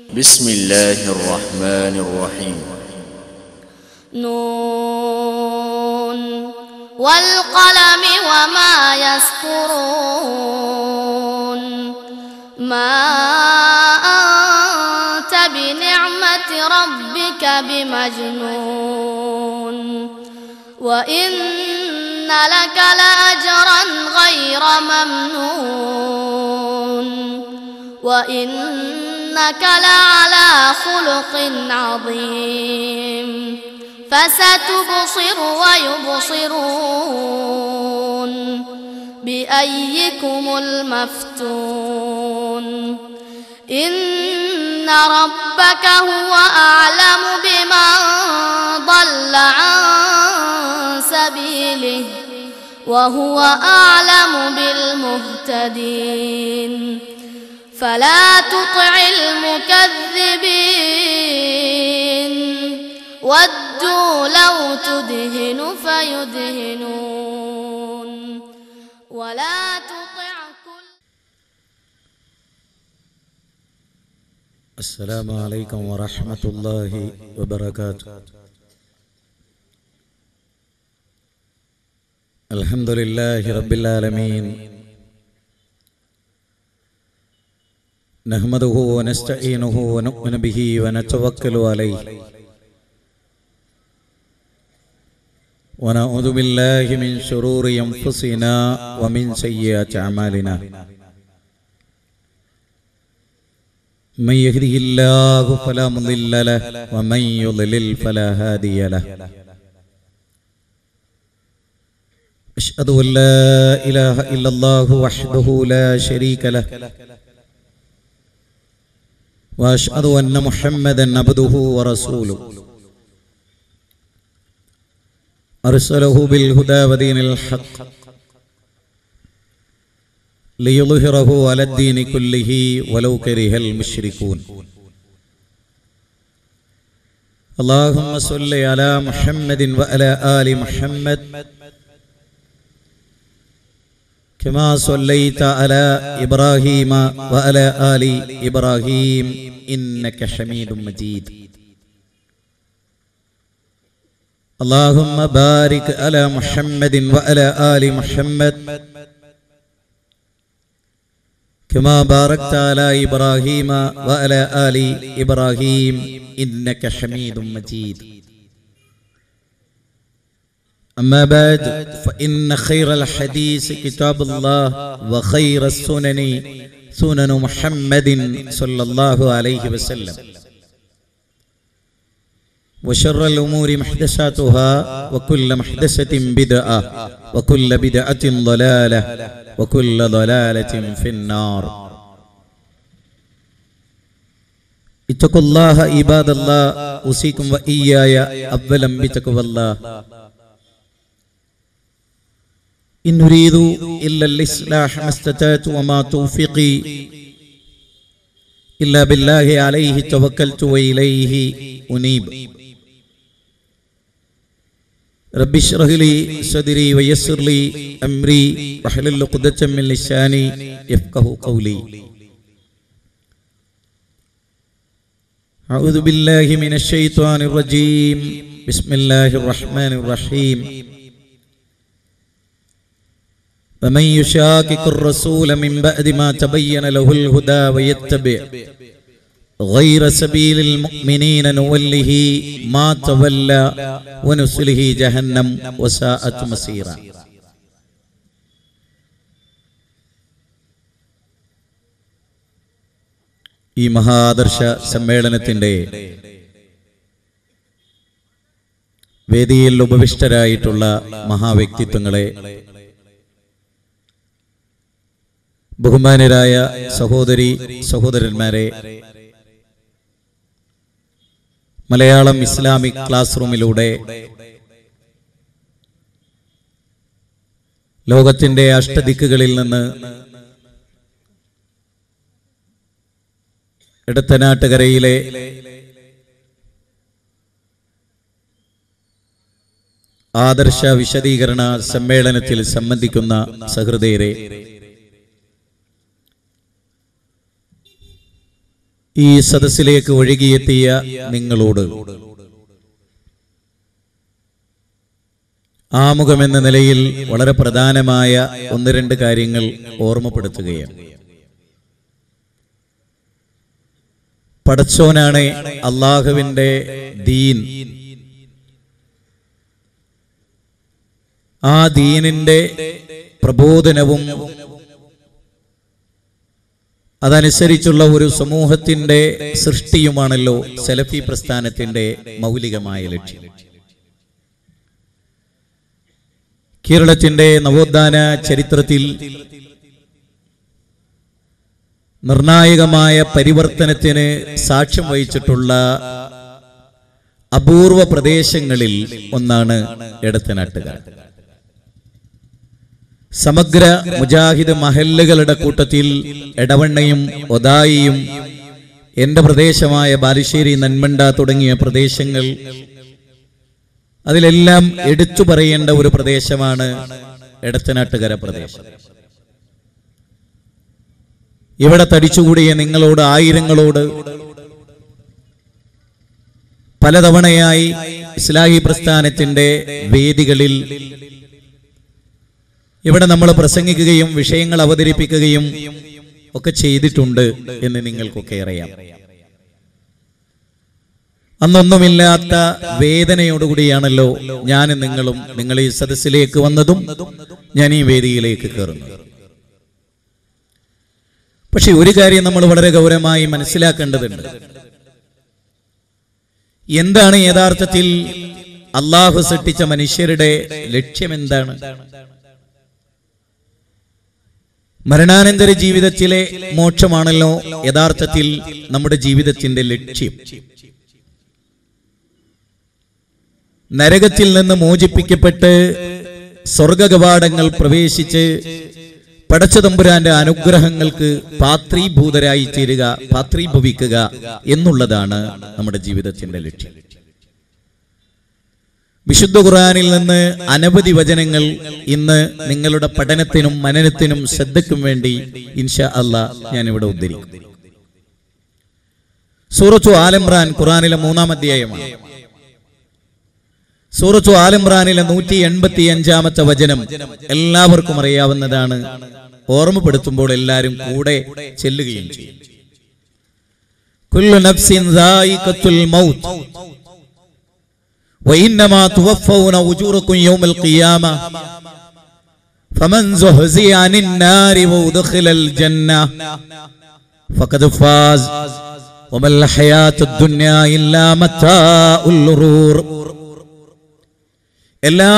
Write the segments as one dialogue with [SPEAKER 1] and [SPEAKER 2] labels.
[SPEAKER 1] بسم الله الرحمن الرحيم
[SPEAKER 2] نون والقلم وما يسطرون ما أنت بنعمة ربك بمجنون وإن لك لأجرا غير ممنون وإنك لعلى خلق عظيم فستبصر ويبصرون بأيكم المفتون إن ربك هو أعلم بمن ضل عن سبيله وهو أعلم بالمهتدين فلا تطع المكذبين ودوا لو تدهن فيدهنون ولا تطع كل.
[SPEAKER 3] السلام عليكم ورحمة الله وبركاته. الحمد لله رب العالمين نحمده ونستعينه ونؤمن به ونتوكل عليه ونعوذ بالله من شرور أنفسنا ومن سيئات أعمالنا من يهده الله فلا مضل له ومن يضلل فلا هادي له أشهد أن لا إله إلا الله وحده لا شريك له وأشهد أن محمدا عبده ورسوله أرسله بالهدى ودين الحق ليظهره على الدين كله ولو كره المشركون. اللهم صل على محمد وعلى آل محمد كما صليت على إبراهيم وعلى آل إبراهيم إنك حميد مجيد. اللهم بارك على محمد وعلى آل محمد كما باركت على إبراهيم وعلى آل إبراهيم إنك حميد مجيد. أما بعد فإن خير الحديث كتاب الله وخير السنن سنن محمد صلى الله عليه وسلم وشر الأمور محدثاتها وكل محدثة بدعة وكل بدعة ضلالة وكل ضلالة في النار. اتقوا الله عباد الله أوصيكم وإياي أولا بتقوى الله. إن نريد إلا الإصلاح ما استطعت وما توفيقي إلا بالله عليه توكلت وإليه أنيب. رب اشرح لي صدري ويسر لي أمري واحلل عقدة من لساني يفقهوا قولي. أعوذ بالله من الشيطان الرجيم. بسم الله الرحمن الرحيم. ومن يشاقق الرسول من بعد ما تبين له الهدى ويتبع غير سبيل المؤمنين نوله ما تولى ونصله جهنم وساءت مصيرا. ഈ മഹാദർശ സമ്മേളനത്തിന്റെ വേദിയിൽ ഉപവിഷ്ടരായിട്ടുള്ള മഹാവ്യക്തിത്വങ്ങളെ, ബഹുമാനരായ സഹോദരി സഹോദരന്മാരെ, മലയാളം ഇസ്ലാമിക് ക്ലാസ് റൂമിലൂടെ ലോകത്തിന്റെ അഷ്ടദിക്കുകളിൽ നിന്ന് ഇടത്തനാട്ടുകരയിലെ ആദർശ വിശദീകരണ സമ്മേളനത്തിൽ സംബന്ധിക്കുന്ന സഹൃദയരെ, ഈ സദസ്സിലേക്ക് ഒഴുകിയെത്തിയ നിങ്ങളോട് ആമുഖമെന്ന നിലയിൽ വളരെ പ്രധാനമായ ഒന്ന് രണ്ട് കാര്യങ്ങൾ ഓർമ്മപ്പെടുത്തുകയാണ്. പടച്ചോനാണ് അള്ളാഹുവിൻ്റെ ദീൻ. ആ ദീനിന്റെ പ്രബോധനവും അതനുസരിച്ചുള്ള ഒരു സമൂഹത്തിന്റെ സൃഷ്ടിയുമാണല്ലോ സലഫി പ്രസ്ഥാനത്തിന്റെ മൗലികമായ ലക്ഷ്യം. കേരളത്തിന്റെ നവോത്ഥാന ചരിത്രത്തിൽ നിർണായകമായ പരിവർത്തനത്തിന് സാക്ഷ്യം വഹിച്ചിട്ടുള്ള അപൂർവ പ്രദേശങ്ങളിൽ ഒന്നാണ് എടത്തനാട്ടുകാർ. സമഗ്ര മുജാഹിദ് മഹല്ലുകളുടെ കൂട്ടത്തിൽ എടവണ്ണയും ഒതായിയും എന്റെ പ്രദേശമായ ബാലുശ്ശേരി, നന്മണ്ട തുടങ്ങിയ പ്രദേശങ്ങൾ, അതിലെല്ലാം എടുത്തു പറയേണ്ട ഒരു പ്രദേശമാണ് എടത്തനാട്ടുകര പ്രദേശം. ഇവിടെ തടിച്ചുകൂടിയ നിങ്ങളോട്, ആയിരങ്ങളോട് പലതവണയായി ഇസ്ലാഹി പ്രസ്ഥാനത്തിന്റെ വേദികളിൽ ഇവിടെ നമ്മൾ പ്രസംഗിക്കുകയും വിഷയങ്ങൾ അവതരിപ്പിക്കുകയും ഒക്കെ ചെയ്തിട്ടുണ്ട് എന്ന് നിങ്ങൾക്കൊക്കെ അറിയാം. അന്നൊന്നുമില്ലാത്ത വേദനയോടുകൂടിയാണല്ലോ ഞാനും നിങ്ങളും നിങ്ങൾ ഈ സദസ്സിലേക്ക് വന്നതും ഞാൻ ഈ വേദിയിലേക്ക് കയറുന്നത്. പക്ഷെ ഒരു കാര്യം നമ്മൾ വളരെ ഗൗരവമായി മനസ്സിലാക്കേണ്ടതുണ്ട്. എന്താണ് യഥാർത്ഥത്തിൽ അള്ളാഹു സൃഷ്ടിച്ച മനുഷ്യരുടെ ലക്ഷ്യം? എന്താണ്? മരണാനന്തര ജീവിതത്തിലെ മോക്ഷമാണല്ലോ യഥാർത്ഥത്തിൽ നമ്മുടെ ജീവിതത്തിന്റെ ലക്ഷ്യം. നരകത്തിൽ നിന്ന് മോചിപ്പിക്കപ്പെട്ട് സ്വർഗകവാടങ്ങൾ പ്രവേശിച്ച് പടച്ചതമ്പുരാന്റെ അനുഗ്രഹങ്ങൾക്ക് പാത്രീഭൂതരായി തീരുക, പാത്രീഭവിക്കുക എന്നുള്ളതാണ് നമ്മുടെ ജീവിതത്തിന്റെ ലക്ഷ്യം. വിശുദ്ധ ഖുർആനിൽ നിന്ന് അനവധി വചനങ്ങൾ ഇന്ന് നിങ്ങളുടെ പഠനത്തിനും മനനത്തിനും ശ്രദ്ധയ്ക്കും വേണ്ടി ഇൻഷാ അല്ലാഹ് ഞാൻ ഇവിടെ ഉദ്ധരിക്കും. സൂറത്തു ആൽ ഇംറാൻ ഖുർആനിലെ 3-ാം അധ്യായമാണ്. സൂറത്തു ആൽ ഇംറാനിലെ 185-ാമത്തെ വചനം എല്ലാവർക്കും അറിയാവുന്നതാണ്. ഓർമ്മപ്പെടുത്തുമ്പോൾ എല്ലാവരും കൂടെ ചെല്ലുകയും ചെയ്യും. കുല്ലു നഫ്സിൻ ദായിഖത്തുൽ മൗത്ത് وإنما توفون أجوركم يوم القيامة فمن زحزح عن النار وأدخل الجنة فقد فاز وما الحياة الدنيا إلا متاع الغرور. എല്ലാ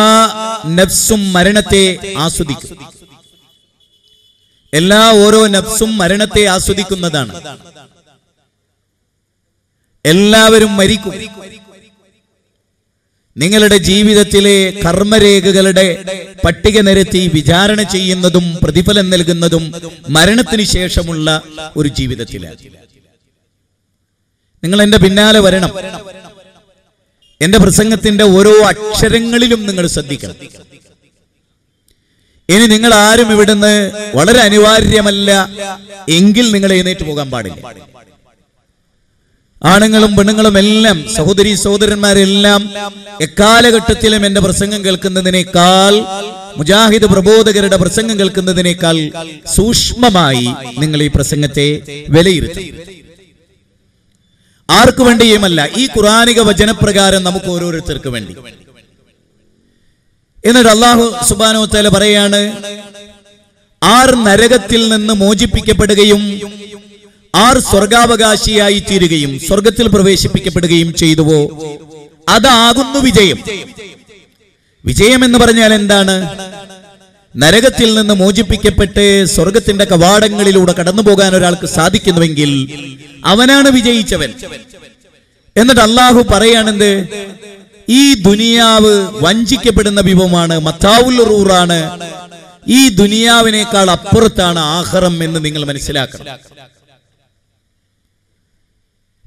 [SPEAKER 3] നഫ്സും മരണത്തെ ആസ്വദിക്കും. ഓരോ നഫ്സും മരണത്തെ ആസ്വദിക്കുന്നതാണ്. എല്ലാവരും മരിക്കും. നിങ്ങളുടെ ജീവിതത്തിലെ കർമ്മരേഖകളുടെ പട്ടിക നിരത്തി വിചാരണ ചെയ്യുന്നതും പ്രതിഫലം നൽകുന്നതും മരണത്തിന് ശേഷമുള്ള ഒരു ജീവിതത്തിലാണ്. നിങ്ങൾ എന്റെ പിന്നാലെ വരണം. എന്റെ പ്രസംഗത്തിന്റെ ഓരോ അക്ഷരങ്ങളിലും നിങ്ങൾ ശ്രദ്ധിക്കണം. ഇനി നിങ്ങൾ ആരും ഇവിടുന്ന് വളരെ അനിവാര്യമല്ല എങ്കിൽ നിങ്ങൾ എഴുന്നേറ്റ് പോകാൻ പാടില്ല. ആണുങ്ങളും പെണ്ണുങ്ങളും എല്ലാം, സഹോദരി സഹോദരന്മാരെല്ലാം എക്കാലഘട്ടത്തിലും എന്റെ പ്രസംഗം കേൾക്കുന്നതിനേക്കാൾ, മുജാഹിദ് പ്രബോധകരുടെ പ്രസംഗം കേൾക്കുന്നതിനേക്കാൾ സൂക്ഷ്മമായി നിങ്ങൾ ഈ പ്രസംഗത്തെ വിലയിരുത്തും. ആർക്കു വേണ്ടിയുമല്ല, ഈ ഖുർആനിക വചനപ്രകാരം നമുക്ക് ഓരോരുത്തർക്ക് വേണ്ടി. എന്നിട്ട് അല്ലാഹു സുബ്ഹാനഹു വ തആല പറയാണ്, ആർ നരകത്തിൽ നിന്ന് മോചിപ്പിക്കപ്പെടുകയും ആർ സ്വർഗാവകാശിയായി തീരുകയും സ്വർഗത്തിൽ പ്രവേശിപ്പിക്കപ്പെടുകയും ചെയ്തുവോ അതാകുന്നു വിജയം. വിജയം എന്ന് പറഞ്ഞാൽ എന്താണ്? നരകത്തിൽ നിന്ന് മോചിപ്പിക്കപ്പെട്ട് സ്വർഗത്തിന്റെ കവാടങ്ങളിലൂടെ കടന്നു പോകാൻ ഒരാൾക്ക് സാധിക്കുന്നുവെങ്കിൽ അവനാണ് വിജയിച്ചവൻ. എന്നിട്ട് അള്ളാഹു പറയാണെന്ത്? ഈ ദുനിയാവ് വഞ്ചിക്കപ്പെടുന്ന വിഭവമാണ്, മത്താഉൽ ഖുറൂറാണ്. ഈ ദുനിയാവിനേക്കാൾ അപ്പുറത്താണ് ആഖിറം എന്ന് നിങ്ങൾ മനസ്സിലാക്കണം.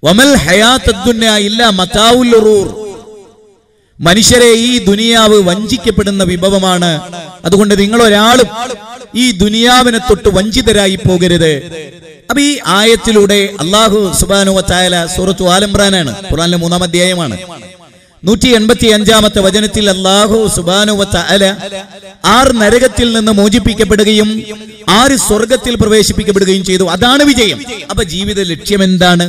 [SPEAKER 3] വമൽ ഹയാത്തുദ് ദുനിയ ഇല്ലാ മത്താഉൽ ഖുറൂർ. മനുഷ്യരെ, ഈ ദുനിയാവ് വഞ്ചിക്കപ്പെടുന്ന വിഭവമാണ്. അതുകൊണ്ട് നിങ്ങൾ ഒരാളും ഈ ദുനിയാവിനെ തൊട്ട് വഞ്ചിതരായി പോകരുത്. അപ്പൊ ഈ ആയത്തിലൂടെ അല്ലാഹു സുബ്ഹാനഹു വ തആല സൂറത്തു ആൽ ഇംറാനാണ്, ഖുർആനിലെ 3-ാം അധ്യായമാണ്, 185-ാമത്തെ വചനത്തിൽ അല്ലാഹു സുബ്ഹാനഹു വ തആല 6 നരകത്തിൽ നിന്ന് മോചിപ്പിക്കപ്പെടുകയും 6 സ്വർഗത്തിൽ പ്രവേശിപ്പിക്കപ്പെടുകയും ചെയ്തു. അതാണ് വിജയം. അപ്പൊ ജീവിത ലക്ഷ്യം എന്താണ്?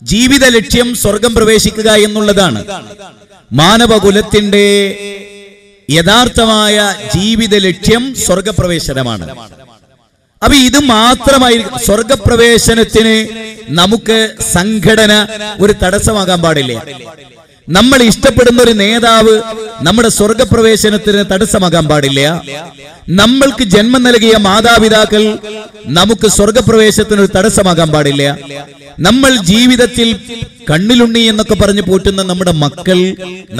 [SPEAKER 3] ജീവിത ലക്ഷ്യം സ്വർഗം പ്രവേശിക്കുക എന്നുള്ളതാണ്. മാനവകുലത്തിന്റെ യഥാർത്ഥമായ ജീവിത ലക്ഷ്യം സ്വർഗപ്രവേശനമാണ്. അപ്പൊ ഇത് മാത്രമായിരിക്കും. സ്വർഗപ്രവേശനത്തിന് നമുക്ക് സംഘടന ഒരു തടസ്സമാകാൻ പാടില്ല. നമ്മൾ ഇഷ്ടപ്പെടുന്ന ഒരു നേതാവ് നമ്മുടെ സ്വർഗപ്രവേശനത്തിന് തടസ്സമാകാൻ പാടില്ല. നമ്മൾക്ക് ജന്മം നൽകിയ മാതാപിതാക്കൾ നമുക്ക് സ്വർഗപ്രവേശനത്തിന് ഒരു തടസ്സമാകാൻ പാടില്ല. നമ്മൾ ജീവിതത്തിൽ കണ്ണിലുണ്ണി എന്നൊക്കെ പറഞ്ഞു പോറ്റുന്ന നമ്മുടെ മക്കൾ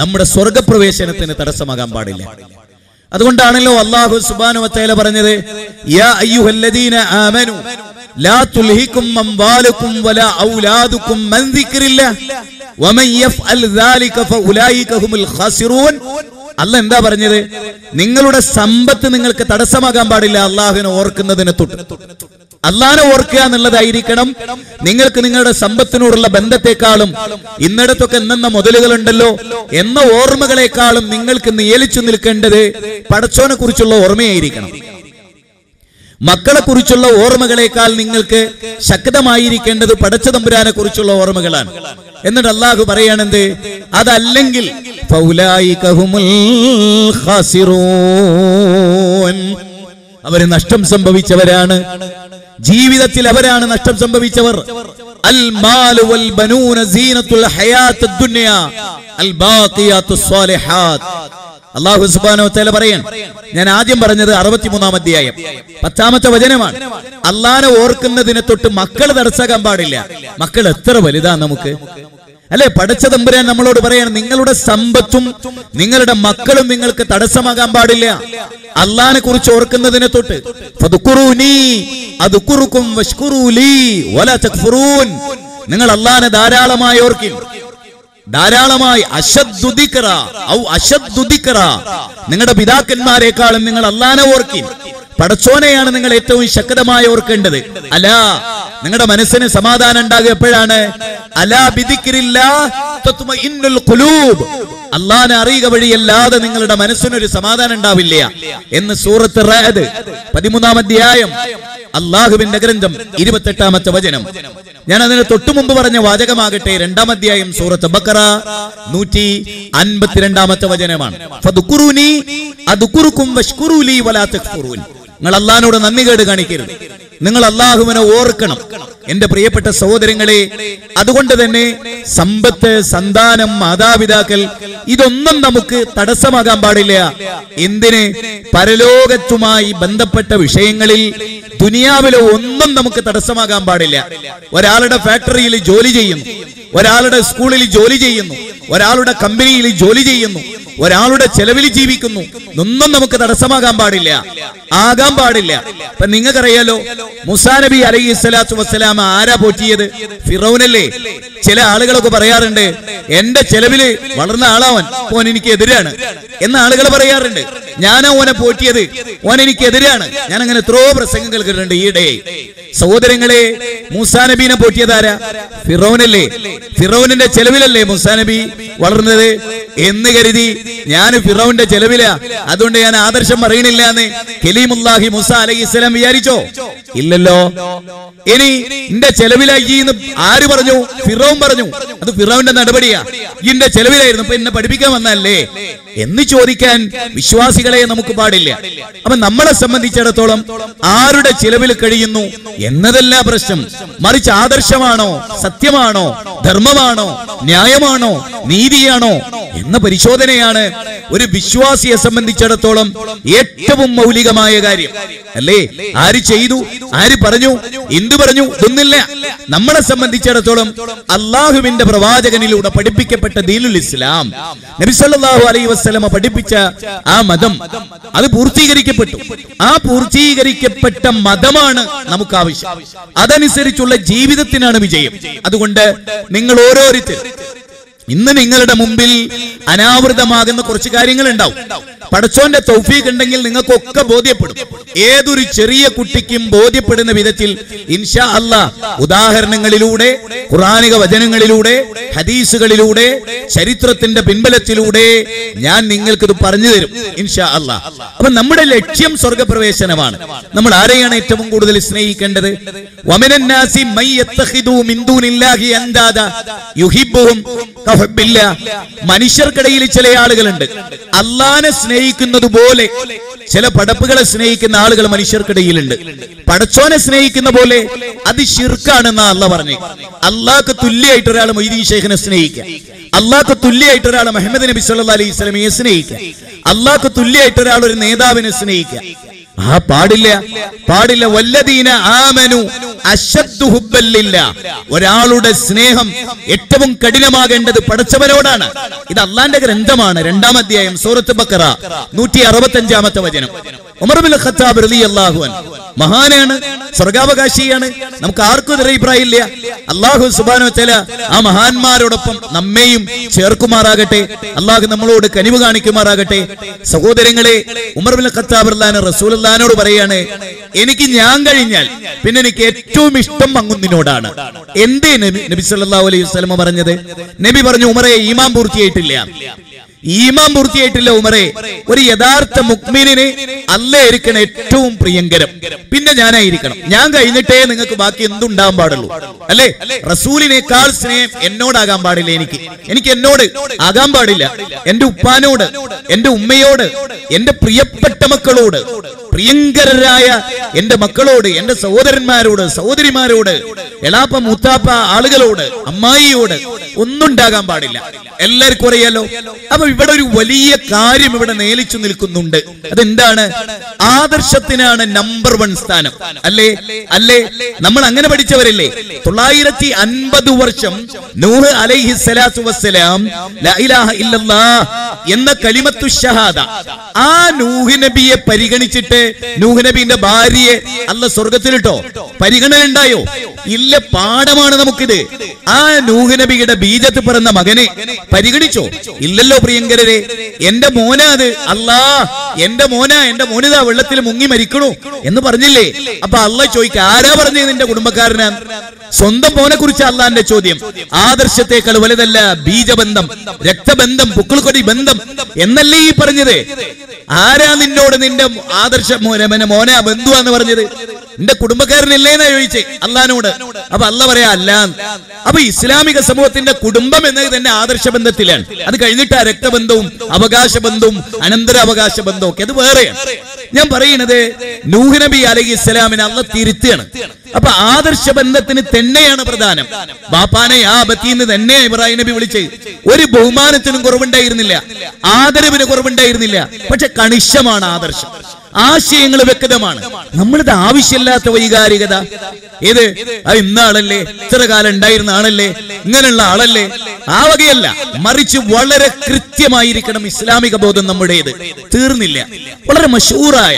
[SPEAKER 3] നമ്മുടെ സ്വർഗപ്രവേശനത്തിന് തടസ്സമാകാൻ പാടില്ല. അതുകൊണ്ടാണല്ലോ അല്ലാഹു സുബ്ഹാനഹു വ തആല പറഞ്ഞത്, യാ അയ്യുഹല്ലദീന ആമനു ലാ തുൽഹികും അംവാലുകും വലാ ഔലാദുകും അൻ ദിക്രില്ലാഹ് വമൻ യഫ്അൽ ദാലിക ഫഉലൈക ഹുമുൽ ഖാസിറൂൻ. അല്ലാഹ് എന്താ പറഞ്ഞത്? നിങ്ങളുടെ സമ്പത്ത് നിങ്ങൾക്ക് തടസ്സമാകാൻ പാടില്ല അല്ലാഹുവിനെ ഓർക്കുന്നതിനെ തൊട്ട്. അല്ലാഹുവിനെ ഓർക്കുക എന്നുള്ളതായിരിക്കണം നിങ്ങൾക്ക് നിങ്ങളുടെ സമ്പത്തിനോടുള്ള ബന്ധത്തെക്കാളും, ഇന്നിടത്തൊക്കെ എന്ന മുതലുകളുണ്ടല്ലോ എന്ന ഓർമ്മകളെക്കാളും നിങ്ങൾക്ക് നിയലിച്ചു നിൽക്കേണ്ടത് പടച്ചോനെ കുറിച്ചുള്ള ഓർമ്മയായിരിക്കണം. മക്കളെ കുറിച്ചുള്ള ഓർമ്മകളെക്കാൾ നിങ്ങൾക്ക് ശക്തമായിരിക്കേണ്ടത് പടച്ച തമ്പുരാനെ കുറിച്ചുള്ള ഓർമ്മകളാണ്. എന്നിട്ട് അല്ലാഹു പറയാണെന്ത്? അതല്ലെങ്കിൽ ഫൗലൈക ഹുമുൽ ഖാസിറൂൻ, അവര് നഷ്ടം സംഭവിച്ചവരാണ്. ജീവിതത്തിൽ അവരാണ് നഷ്ടം സംഭവിച്ചവർ. അൽ മാലു വൽ ബനൂന സീനത്തുൽ ഹയാത്തുദ് ദുനിയ അൽ ബാഖിയാത്തുസ് സ്വാലിഹാത്ത്. അല്ലാഹു സുബ്ഹാനഹു വ തആല പറയാൻ, ഞാൻ ആദ്യം പറഞ്ഞത് 63-ാം അധ്യായം 10-ാമത്തെ വചനമാണ്. അല്ലാഹനെ ഓർക്കുന്നതിനെ തൊട്ട് മക്കൾ തടസ്സാക്കാൻ പാടില്ല. മക്കൾ എത്ര വലുതാ നമുക്ക്, അല്ലെ? പടച്ച തമ്പുരാൻ നമ്മളോട് പറയാണ്, നിങ്ങളുടെ സമ്പത്തും നിങ്ങളുടെ മക്കളും നിങ്ങൾക്ക് തടസ്സമാകാൻ പാടില്ല അല്ലാഹനെ കുറിച്ച് ഓർക്കുന്നതിനെ തൊട്ട്. ഫദ്കുറൂനി അദ്കുറുകും വഷ്കുറൂ ലീ വലാ തക്ഫുറൂൻ. നിങ്ങൾ അല്ലാഹനെ ധാരാളമായി ഓർക്കിൻ, ധാരാളമായി. അശദ്ദു ദിക്റ ഔ അശദ്ദു ദിക്റ, നിങ്ങളുടെ പിതാക്കന്മാരെക്കാളും നിങ്ങൾ അല്ലാഹനെ ഓർക്കിൻ. പടച്ചോനെയാണ് നിങ്ങൾ ഏറ്റവും ശക്തമായി ഓർക്കേണ്ടത്. അലാ, നിങ്ങളുടെ മനസ്സിന് സമാധാനം ഉണ്ടാകുക എപ്പോഴാണ്? അലാ ബിദിക്രില്ലാഹ് തത്മഇന്നുൽ ഖുലൂബ്. അല്ലാഹനെ അറിയുക വഴിയല്ലാതെ നിങ്ങളുടെ മനസ്സിനൊരു സമാധാനം ഉണ്ടാവില്ല എന്ന് സൂറത്ത് റഅദ് 13-ാം അധ്യായം അല്ലാഹുവിന്റെ ഗ്രന്ഥം 28-ാമത്തെ വചനം. ഞാൻ അതിന് തൊട്ടു മുമ്പ് പറഞ്ഞ വാചകമാകട്ടെ 2-ാം അധ്യായം സൂറത്ത് ബഖറ 152-ാമത്തെ വചനമാണ്. ഫദ്കുറൂനി അദ്കുറുകും വഷ്കുറൂ ലീ വലാ തക്ഫുറൂൻ. നിങ്ങൾ അല്ലാഹുവിനോട് നന്ദി കേട് കാണിക്കരുത്, നിങ്ങൾ അല്ലാഹുവിനെ ഓർക്കണം. എന്റെ പ്രിയപ്പെട്ട സഹോദരങ്ങളെ, അതുകൊണ്ട് തന്നെ സമ്പത്ത്, സന്താനം, മാതാപിതാക്കൾ ഇതൊന്നും നമുക്ക് തടസ്സമാകാൻ പാടില്ല. എന്തിന്? പരലോകത്തുമായി ബന്ധപ്പെട്ട വിഷയങ്ങളിൽ ദുനിയാവിലെ ഒന്നും നമുക്ക് തടസ്സമാകാൻ പാടില്ല. ഒരാളുടെ ഫാക്ടറിയിൽ ജോലി ചെയ്യുന്നു, ഒരാളുടെ സ്കൂളിൽ ജോലി ചെയ്യുന്നു, ഒരാളുടെ കമ്പനിയിൽ ജോലി ചെയ്യുന്നു, ഒരാളുടെ ചെലവിൽ ജീവിക്കുന്നു, ഒന്നും നമുക്ക് തടസ്സമാകാൻ പാടില്ല, ആകാൻ പാടില്ല. ഇപ്പൊ നിങ്ങൾക്കറിയാലോ, മൂസാ നബി അലൈഹിസ്സലാത്തു വസ്സലാം ആരാ പോറ്റിയത്? ഫിറൗനല്ലേ? ചില ആളുകളൊക്കെ പറയാറുണ്ട്, എന്റെ ചെലവില് വളർന്ന ആളാവൻ, ഓൻ എനിക്ക് എതിരാണ് എന്ന ആളുകൾ പറയാറുണ്ട്. ഞാനാ ഓനെ പോറ്റിയത്, ഓൻ എനിക്ക് എതിരാണ്. ഞാൻ അങ്ങനെ എത്രയോ പ്രസംഗങ്ങൾ കേട്ടിട്ടുണ്ട് ഈയിടെ. സഹോദരങ്ങളെ, മൂസാ നബീനെ പോറ്റിയതാരാ? ഫിറൗനല്ലേ? ഫിറൗനിന്റെ ചെലവിലല്ലേ മൂസാ നബി വളർന്നത്? എന്ന് കരുതി ഞാൻ ഫിറൗന്റെ ചെലവിലാ, അതുകൊണ്ട് ഞാൻ ആദർശം പറയണില്ല എന്ന് കലീമുല്ലാഹി മൂസാ അലൈഹിസ്സലാം വിചാരിച്ചോ? ഇല്ലല്ലോ. ഇനി എന്റെ ചെലവിലായി എന്ന് ആര് പറഞ്ഞു? ഫിറൗൻ പറഞ്ഞു. അത് ഫിറൗന്റെ നടപടിയാ. ഇന്റെ ചെലവിലായിരുന്നു, ഇപ്പൊ എന്നെ പഠിപ്പിക്കാൻ വന്നല്ലേ എന്ന് ചോദിക്കാൻ വിശ്വാസികളെ നമുക്ക് പാടില്ല. അപ്പൊ നമ്മളെ സംബന്ധിച്ചിടത്തോളം ആരുടെ ചെലവിൽ കഴിയുന്നു എന്നതല്ല പ്രശ്നം, മറിച്ച് ആദർശമാണോ, സത്യമാണോ, ധർമ്മമാണോ, ന്യായമാണോ, നീതിയാണോ എന്ന പരിശോധനയാണ് ഒരു വിശ്വാസിയെ സംബന്ധിച്ചിടത്തോളം ഏറ്റവും മൗലികമായ കാര്യം. അല്ലേ? ആര് ചെയ്തു, ആര് പറഞ്ഞു, എന്തു പറഞ്ഞു, ഇതൊന്നില്ല. നമ്മളെ സംബന്ധിച്ചിടത്തോളം അള്ളാഹുവിന്റെ പ്രവാചകനിലൂടെ പഠിപ്പിക്കപ്പെട്ട ദീനുൽ ഇസ്ലാം, നബി സല്ലല്ലാഹു അലൈഹി വസല്ലമ പഠിപ്പിച്ച ആ മതം, അത് പൂർത്തീകരിക്കപ്പെട്ടു. ആ പൂർത്തീകരിക്കപ്പെട്ട മതമാണ് നമുക്ക് ആവശ്യം. അതനുസരിച്ചുള്ള ജീവിതത്തിനാണ് വിജയം. അതുകൊണ്ട് നിങ്ങൾ ഓരോരുത്തരും ഇന്ന് നിങ്ങളുടെ മുമ്പിൽ അനാവൃതമാകുന്ന കുറച്ച് കാര്യങ്ങൾ ഉണ്ടാവും. പടച്ചോന്റെ തൗഫീഖ് ഉണ്ടെങ്കിൽ നിങ്ങൾക്കൊക്കെ ബോധ്യപ്പെടും. ഏതൊരു ചെറിയ കുട്ടിക്കും ബോധ്യപ്പെടുന്ന വിധത്തിൽ ഇൻഷാ അല്ലാഹ് ഉദാഹരണങ്ങളിലൂടെ, ഖുർആനിക വചനങ്ങളിലൂടെ, ഹദീസുകളിലൂടെ, ചരിത്രത്തിന്റെ പിൻബലത്തിലൂടെ ഞാൻ നിങ്ങൾക്കിത് പറഞ്ഞു തരും ഇൻഷാ അല്ലാഹ്. അപ്പൊ നമ്മുടെ ലക്ഷ്യം സ്വർഗപ്രവേശനമാണ്. നമ്മൾ ആരെയാണ് ഏറ്റവും കൂടുതൽ സ്നേഹിക്കേണ്ടത്? വമിനൻ നാസി മൻ യത്തഖിദു മിൻ ദൂനില്ലാഹി അൻദാദ യുഹിബ്ബുഹും കഹുബ്ബില്ലാ. മനുഷ്യർക്കിടയിൽ ചില ആളുകളുണ്ട്, അല്ലാഹനെ സ്നേഹിക്കുന്നത് പോലെ ചില പടപ്പുകളെ സ്നേഹിക്കുന്ന ആളുകൾ മനുഷ്യർക്കിടയിലുണ്ട്. പടച്ചോനെ സ്നേഹിക്കുന്ന പോലെ അത് ശിർക്കാണെന്നാ അല്ലാഹ് പറഞ്ഞു. അല്ലാഹ്ക്ക് തുല്യമായിട്ട് ഒരാൾ മൊയ്തീൻ ശൈഖിനെ സ്നേഹിക്കുക, അല്ലാഹ്ക്ക് തുല്യമായിട്ട് ഒരാൾ മുഹമ്മദ് നബി സല്ലല്ലാഹു അലൈഹി വസല്ലമയെ സ്നേഹിക്കുക, അല്ലാഹ്ക്ക് തുല്യമായിട്ട് ഒരാൾ ഒരു നേതാവിനെ സ്നേഹിക്കുക. പാടില്ല, പാടില്ല. വല്ലദീന ആമനു അശദ്ദു ഹുബ്ബൻ ലില്ലാഹ്. ഒരാളുടെ സ്നേഹം ഏറ്റവും കഠിനമാകേണ്ടത് പടച്ചവനോടാണ്. ഇത് അല്ലാഹുവിന്റെ ഗ്രന്ഥമാണ്. 2-ാം അധ്യായം സൂറത്ത് ബഖറ 165-ാമത്തെ വചനം. ഉമർ ഇബ്നുൽ ഖത്താബ് റളിയല്ലാഹു അൻഹു മഹാനാണ്, സ്വർഗാവകാശിയാണ്. നമുക്ക് ആർക്കും ഇതിൽ അഭിപ്രായമില്ല. അല്ലാഹു സുബ്ഹാനഹു വ തആല ആ മഹാന്മാരോടൊപ്പം നമ്മെയും ചേർക്കുമാറാകട്ടെ. അല്ലാഹു നമ്മളോട് കനിവ് കാണിക്കുമാറാകട്ടെ. സഹോദരങ്ങളെ, ഉമർ ഇബ്നുൽ ഖത്താബ് റളിയല്ലാഹു അൻഹു റസൂലുള്ളാഹിനോട് പറയാണ്, എനിക്ക് ഞാൻ കഴിഞ്ഞാൽ പിന്നെ എനിക്ക് ഏറ്റവും ഇഷ്ടം അങ്ങുന്നിനോടാണ്. എന്തേ നബി സല്ലല്ലാഹു അലൈഹി വസല്ലം പറഞ്ഞത്? നബി പറഞ്ഞു, ഉമറേ, ഈമാൻ പൂർത്തിയായിട്ടില്ല, ഈമാൻ പൂർത്തിയായിട്ടില്ല ഉമറേ. ഒരു യഥാർത്ഥ മുഅ്മിനിന് അല്ലാഹ് ഏറ്റവും പ്രിയങ്കരം പിന്നെ ഞാനായിരിക്കണം. ഞാൻ കഴിഞ്ഞിട്ടേ നിങ്ങൾക്ക് ബാക്കി എന്തുണ്ടാകാൻ പാടുള്ളൂ, അല്ലേ? റസൂലിനേക്കാൾ സ്നേഹം എന്നോടാകാൻ പാടില്ല. എനിക്ക് എന്നോട് ആകാൻ പാടില്ല. എന്റെ ഉപ്പാനോട്, എന്റെ ഉമ്മയോട്, എന്റെ പ്രിയപ്പെട്ട മക്കളോട്, പ്രിയങ്കരായ എന്റെ മക്കളോട്, എന്റെ സഹോദരന്മാരോട്, സഹോദരിമാരോട്, എളാപ്പ മൂത്താപ്പ ആളുകളോട്, അമ്മായിയോട് ഒന്നും ഉണ്ടാകാൻ പാടില്ല. എല്ലാവർക്കും അറിയാലോ. അപ്പൊ ഇവിടെ ഒരു വലിയ കാര്യം ഇവിടെ നേലിച്ചു നിൽക്കുന്നുണ്ട്. അതെന്താണ്? ആദർശത്തിനാണ് നമ്പർ 1 സ്ഥാനം, അല്ലേ? അല്ലേ? നമ്മൾ അങ്ങനെ പഠിച്ചവരല്ലേ? 950 വർഷം നൂഹ് അലൈഹിസ്സലാത്തു വസ്സലാം ലാ ഇലാഹ ഇല്ലല്ലാഹ് എന്ന കലിമത്തു ഷഹാദ ആ നൂഹ് നബിയെ പരിഗണിച്ചിട്ട് നൂഹ് നബിന്റെ ഭാര്യയെ അല്ലാഹ് സ്വർഗത്തിലിട്ടോ? പരിഗണന ഉണ്ടായോ? ഇല്ല. പാഠമാണ് നമുക്കിത്. ആ നൂഹ് നബിയുടെ ബീജത്ത് പിറന്ന മകനെ പരിഗണിച്ചോ? ഇല്ലല്ലോ പ്രിയങ്കരരെ. എന്റെ മോനാ അത്. എന്റെ മോനിതാ വെള്ളത്തിൽ മുങ്ങി മരിക്കണു എന്ന് പറഞ്ഞില്ലേ? അപ്പൊ അല്ലാഹ് ചോദിക്കുക, ആരാ പറഞ്ഞത് നിന്റെ കുടുംബക്കാരനാ? സ്വന്തം മോനെ കുറിച്ച് അല്ലാഹുവിന്റെ ചോദ്യം. ആദർശത്തെക്കാൾ വലുതല്ല ബീജബന്ധം, രക്തബന്ധം, പുക്കിൾക്കൊടി ബന്ധം എന്നല്ലേ ഈ പറഞ്ഞത്? ആരാ നിന്നോട് നിന്റെ ആദർശ മോനെ ബന്ധുവാന്ന് പറഞ്ഞത്? നിന്റെ കുടുംബക്കാരനല്ലേന്നാ ചോദിച്ചേ അല്ലാഹുവിനോട്. അപ്പൊ അല്ലാഹ് പറയാ അല്ല. അപ്പൊ ഇസ്ലാമിക സമൂഹത്തിന്റെ കുടുംബം എന്നത് തന്നെ ആദർശ ബന്ധത്തിലാണ്. അത് കഴിഞ്ഞിട്ട് രക്തബന്ധവും അവകാശ ബന്ധവും അനന്തരാവകാശ ബന്ധവും ഒക്കെ അത് വേറെയാണ്. ഞാൻ പറയുന്നത് നൂഹ് നബി അലൈഹിസ്സലാമിനെ അല്ലാഹ് തിരുത്തുകയാണ്. അപ്പൊ ആദർശ ബന്ധത്തിന് തന്നെയാണ് പ്രധാനം. ബാപ്പാനെ ആ ബത്തിന്ന് തന്നെ ഇബ്രാഹിം നബി വിളിച്ച് ഒരു ബഹുമാനത്തിനും കുറവുണ്ടായിരുന്നില്ല, ആദരവിന് കുറവുണ്ടായിരുന്നില്ല. പക്ഷെ കണിശമാണ് ആദർശം, ആശയങ്ങൾ വ്യക്തമാണ്. നമ്മളിത് ആവശ്യമില്ലാത്ത വൈകാരികത, ഏത് ഇന്ന ആളല്ലേ, ഇത്ര കാലം ഉണ്ടായിരുന്ന ആളല്ലേ, ഇങ്ങനെയുള്ള ആളല്ലേ, ആ വകയല്ല. മറിച്ച് വളരെ കൃത്യമായിരിക്കണം ഇസ്ലാമിക ബോധം നമ്മുടേത്. തീർന്നില്ല. വളരെ മഷൂറായ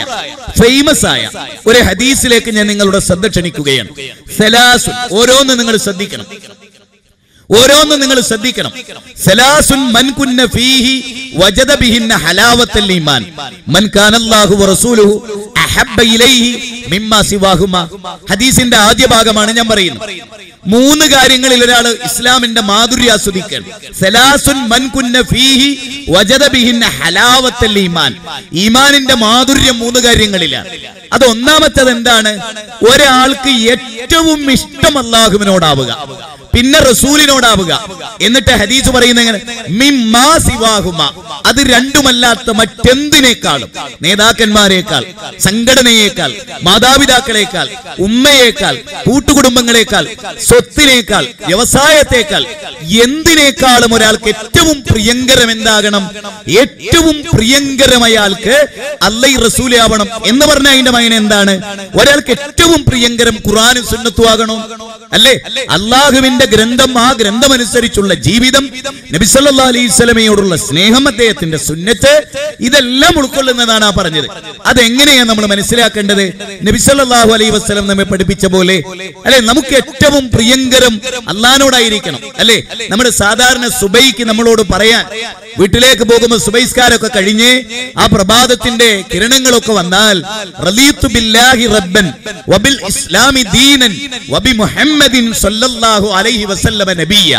[SPEAKER 3] ഫേമസ് ആയ ഒരു ഹദീസിലേക്ക് ഞാൻ നിങ്ങളുടെ ശ്രദ്ധ ക്ഷണിക്കുകയാണ്. സലാസുൻ, ഓരോന്ന് നിങ്ങൾ ശ്രദ്ധിക്കണം, ഓരോന്നും നിങ്ങൾ ശ്രദ്ധിക്കണം. സലാസുൻ മൻ കുന്ന ഫീഹി വജദ ബിഹിന്ന ഹലാവത്തൽ ഈമാൻ മൻ കാന അല്ലാഹു വറസൂലുഹു അഹബ്ബ ഇലൈഹി മിമ്മാ സിവാഹുമാ. ഹദീസിന്റെ ആദ്യ ഭാഗമാണ് ഞാൻ പറയുന്നത്. 3 കാര്യങ്ങളിൽ ഒരാൾ ഇസ്ലാമിന്റെ മാധുര്യം ആസ്വദിക്കണം. സലാസുൻ മൻ കുന്ന ഫീഹി വജദ ബിഹിന്ന ഹലാവത്തൽ ഈമാൻ. ഈമാനിന്റെ മാധുര്യം 3 കാര്യങ്ങളിലാണ്. അത് ഒന്നാമത്തേത് എന്താണ്? ഒരാൾക്ക് ഏറ്റവും ഇഷ്ടം അല്ലാഹുവിനോടാവുക, പിന്നെ റസൂലിനോടാവുക. എന്നിട്ട് ഹദീസ് പറയുന്നത് എങ്ങനെ? മിമ്മാ സിവാഹുമ, അത് രണ്ടുമല്ലാത്ത മറ്റെന്തിനേക്കാളും, നേതാക്കന്മാരെക്കാൾ, സംഘടനയേക്കാൾ, മാതാപിതാക്കളെക്കാൾ, ഉമ്മയേക്കാൾ, കൂട്ടുകുടുംബങ്ങളെക്കാൾ, സ്വത്തിനേക്കാൾ, വ്യവസായത്തെക്കാൾ, എന്തിനേക്കാളും ഒരാൾക്ക് ഏറ്റവും പ്രിയങ്കരം എന്താകണം? ഏറ്റവും പ്രിയങ്കരം അയാൾക്ക് അല്ലാഹു റസൂലാവണം എന്ന് പറഞ്ഞാൽ അതിന്റെ മൈന എന്താണ്? ഒരാൾക്ക് ഏറ്റവും പ്രിയങ്കരം ഖുർആനും സുന്നത്തും ആകണം, അല്ലേ? അല്ലാഹുവിന്റെ അള്ളാഹുവിന്റെ ഗ്രന്ഥം, ആ ഗ്രന്ഥമനുസരിച്ചുള്ള ജീവിതം, നബി സല്ലല്ലാഹു അലൈഹി വസല്ലമയോടുള്ള സ്നേഹം, അദ്ദേഹത്തിന്റെ സുന്നത്ത്, ഇതെല്ലാം ഉൾക്കൊള്ളുന്നതാണ് ആ പറഞ്ഞത്. അതെങ്ങനെയാണ് നമ്മൾ മനസ്സിലാക്കേണ്ടത്? നബി സല്ലല്ലാഹു അലൈഹി വസല്ലം നമ്മെ പഠിപ്പിച്ച പോലെ അല്ലെ, നമുക്ക് ഏറ്റവും പ്രിയങ്കരം അള്ളാഹിനോടായിരിക്കണം അല്ലെ. നമ്മുടെ സാധാരണ സുബൈക്ക് നമ്മളോട് പറയാൻ, വീട്ടിലേക്ക് പോകുമ്പോൾ സുബൈസ്കാരൊക്കെ കഴിഞ്ഞ് ആ പ്രഭാതത്തിന്റെ കിരണങ്ങളൊക്കെ വന്നാൽ റളീതു ബില്ലാഹി റബ്ബൻ വബിൽ ഇസ്ലാമി ദീനൻ വബി മുഹമ്മദിൻ സല്ലല്ലാഹു അലൈഹി വസല്ലമ നബിയ.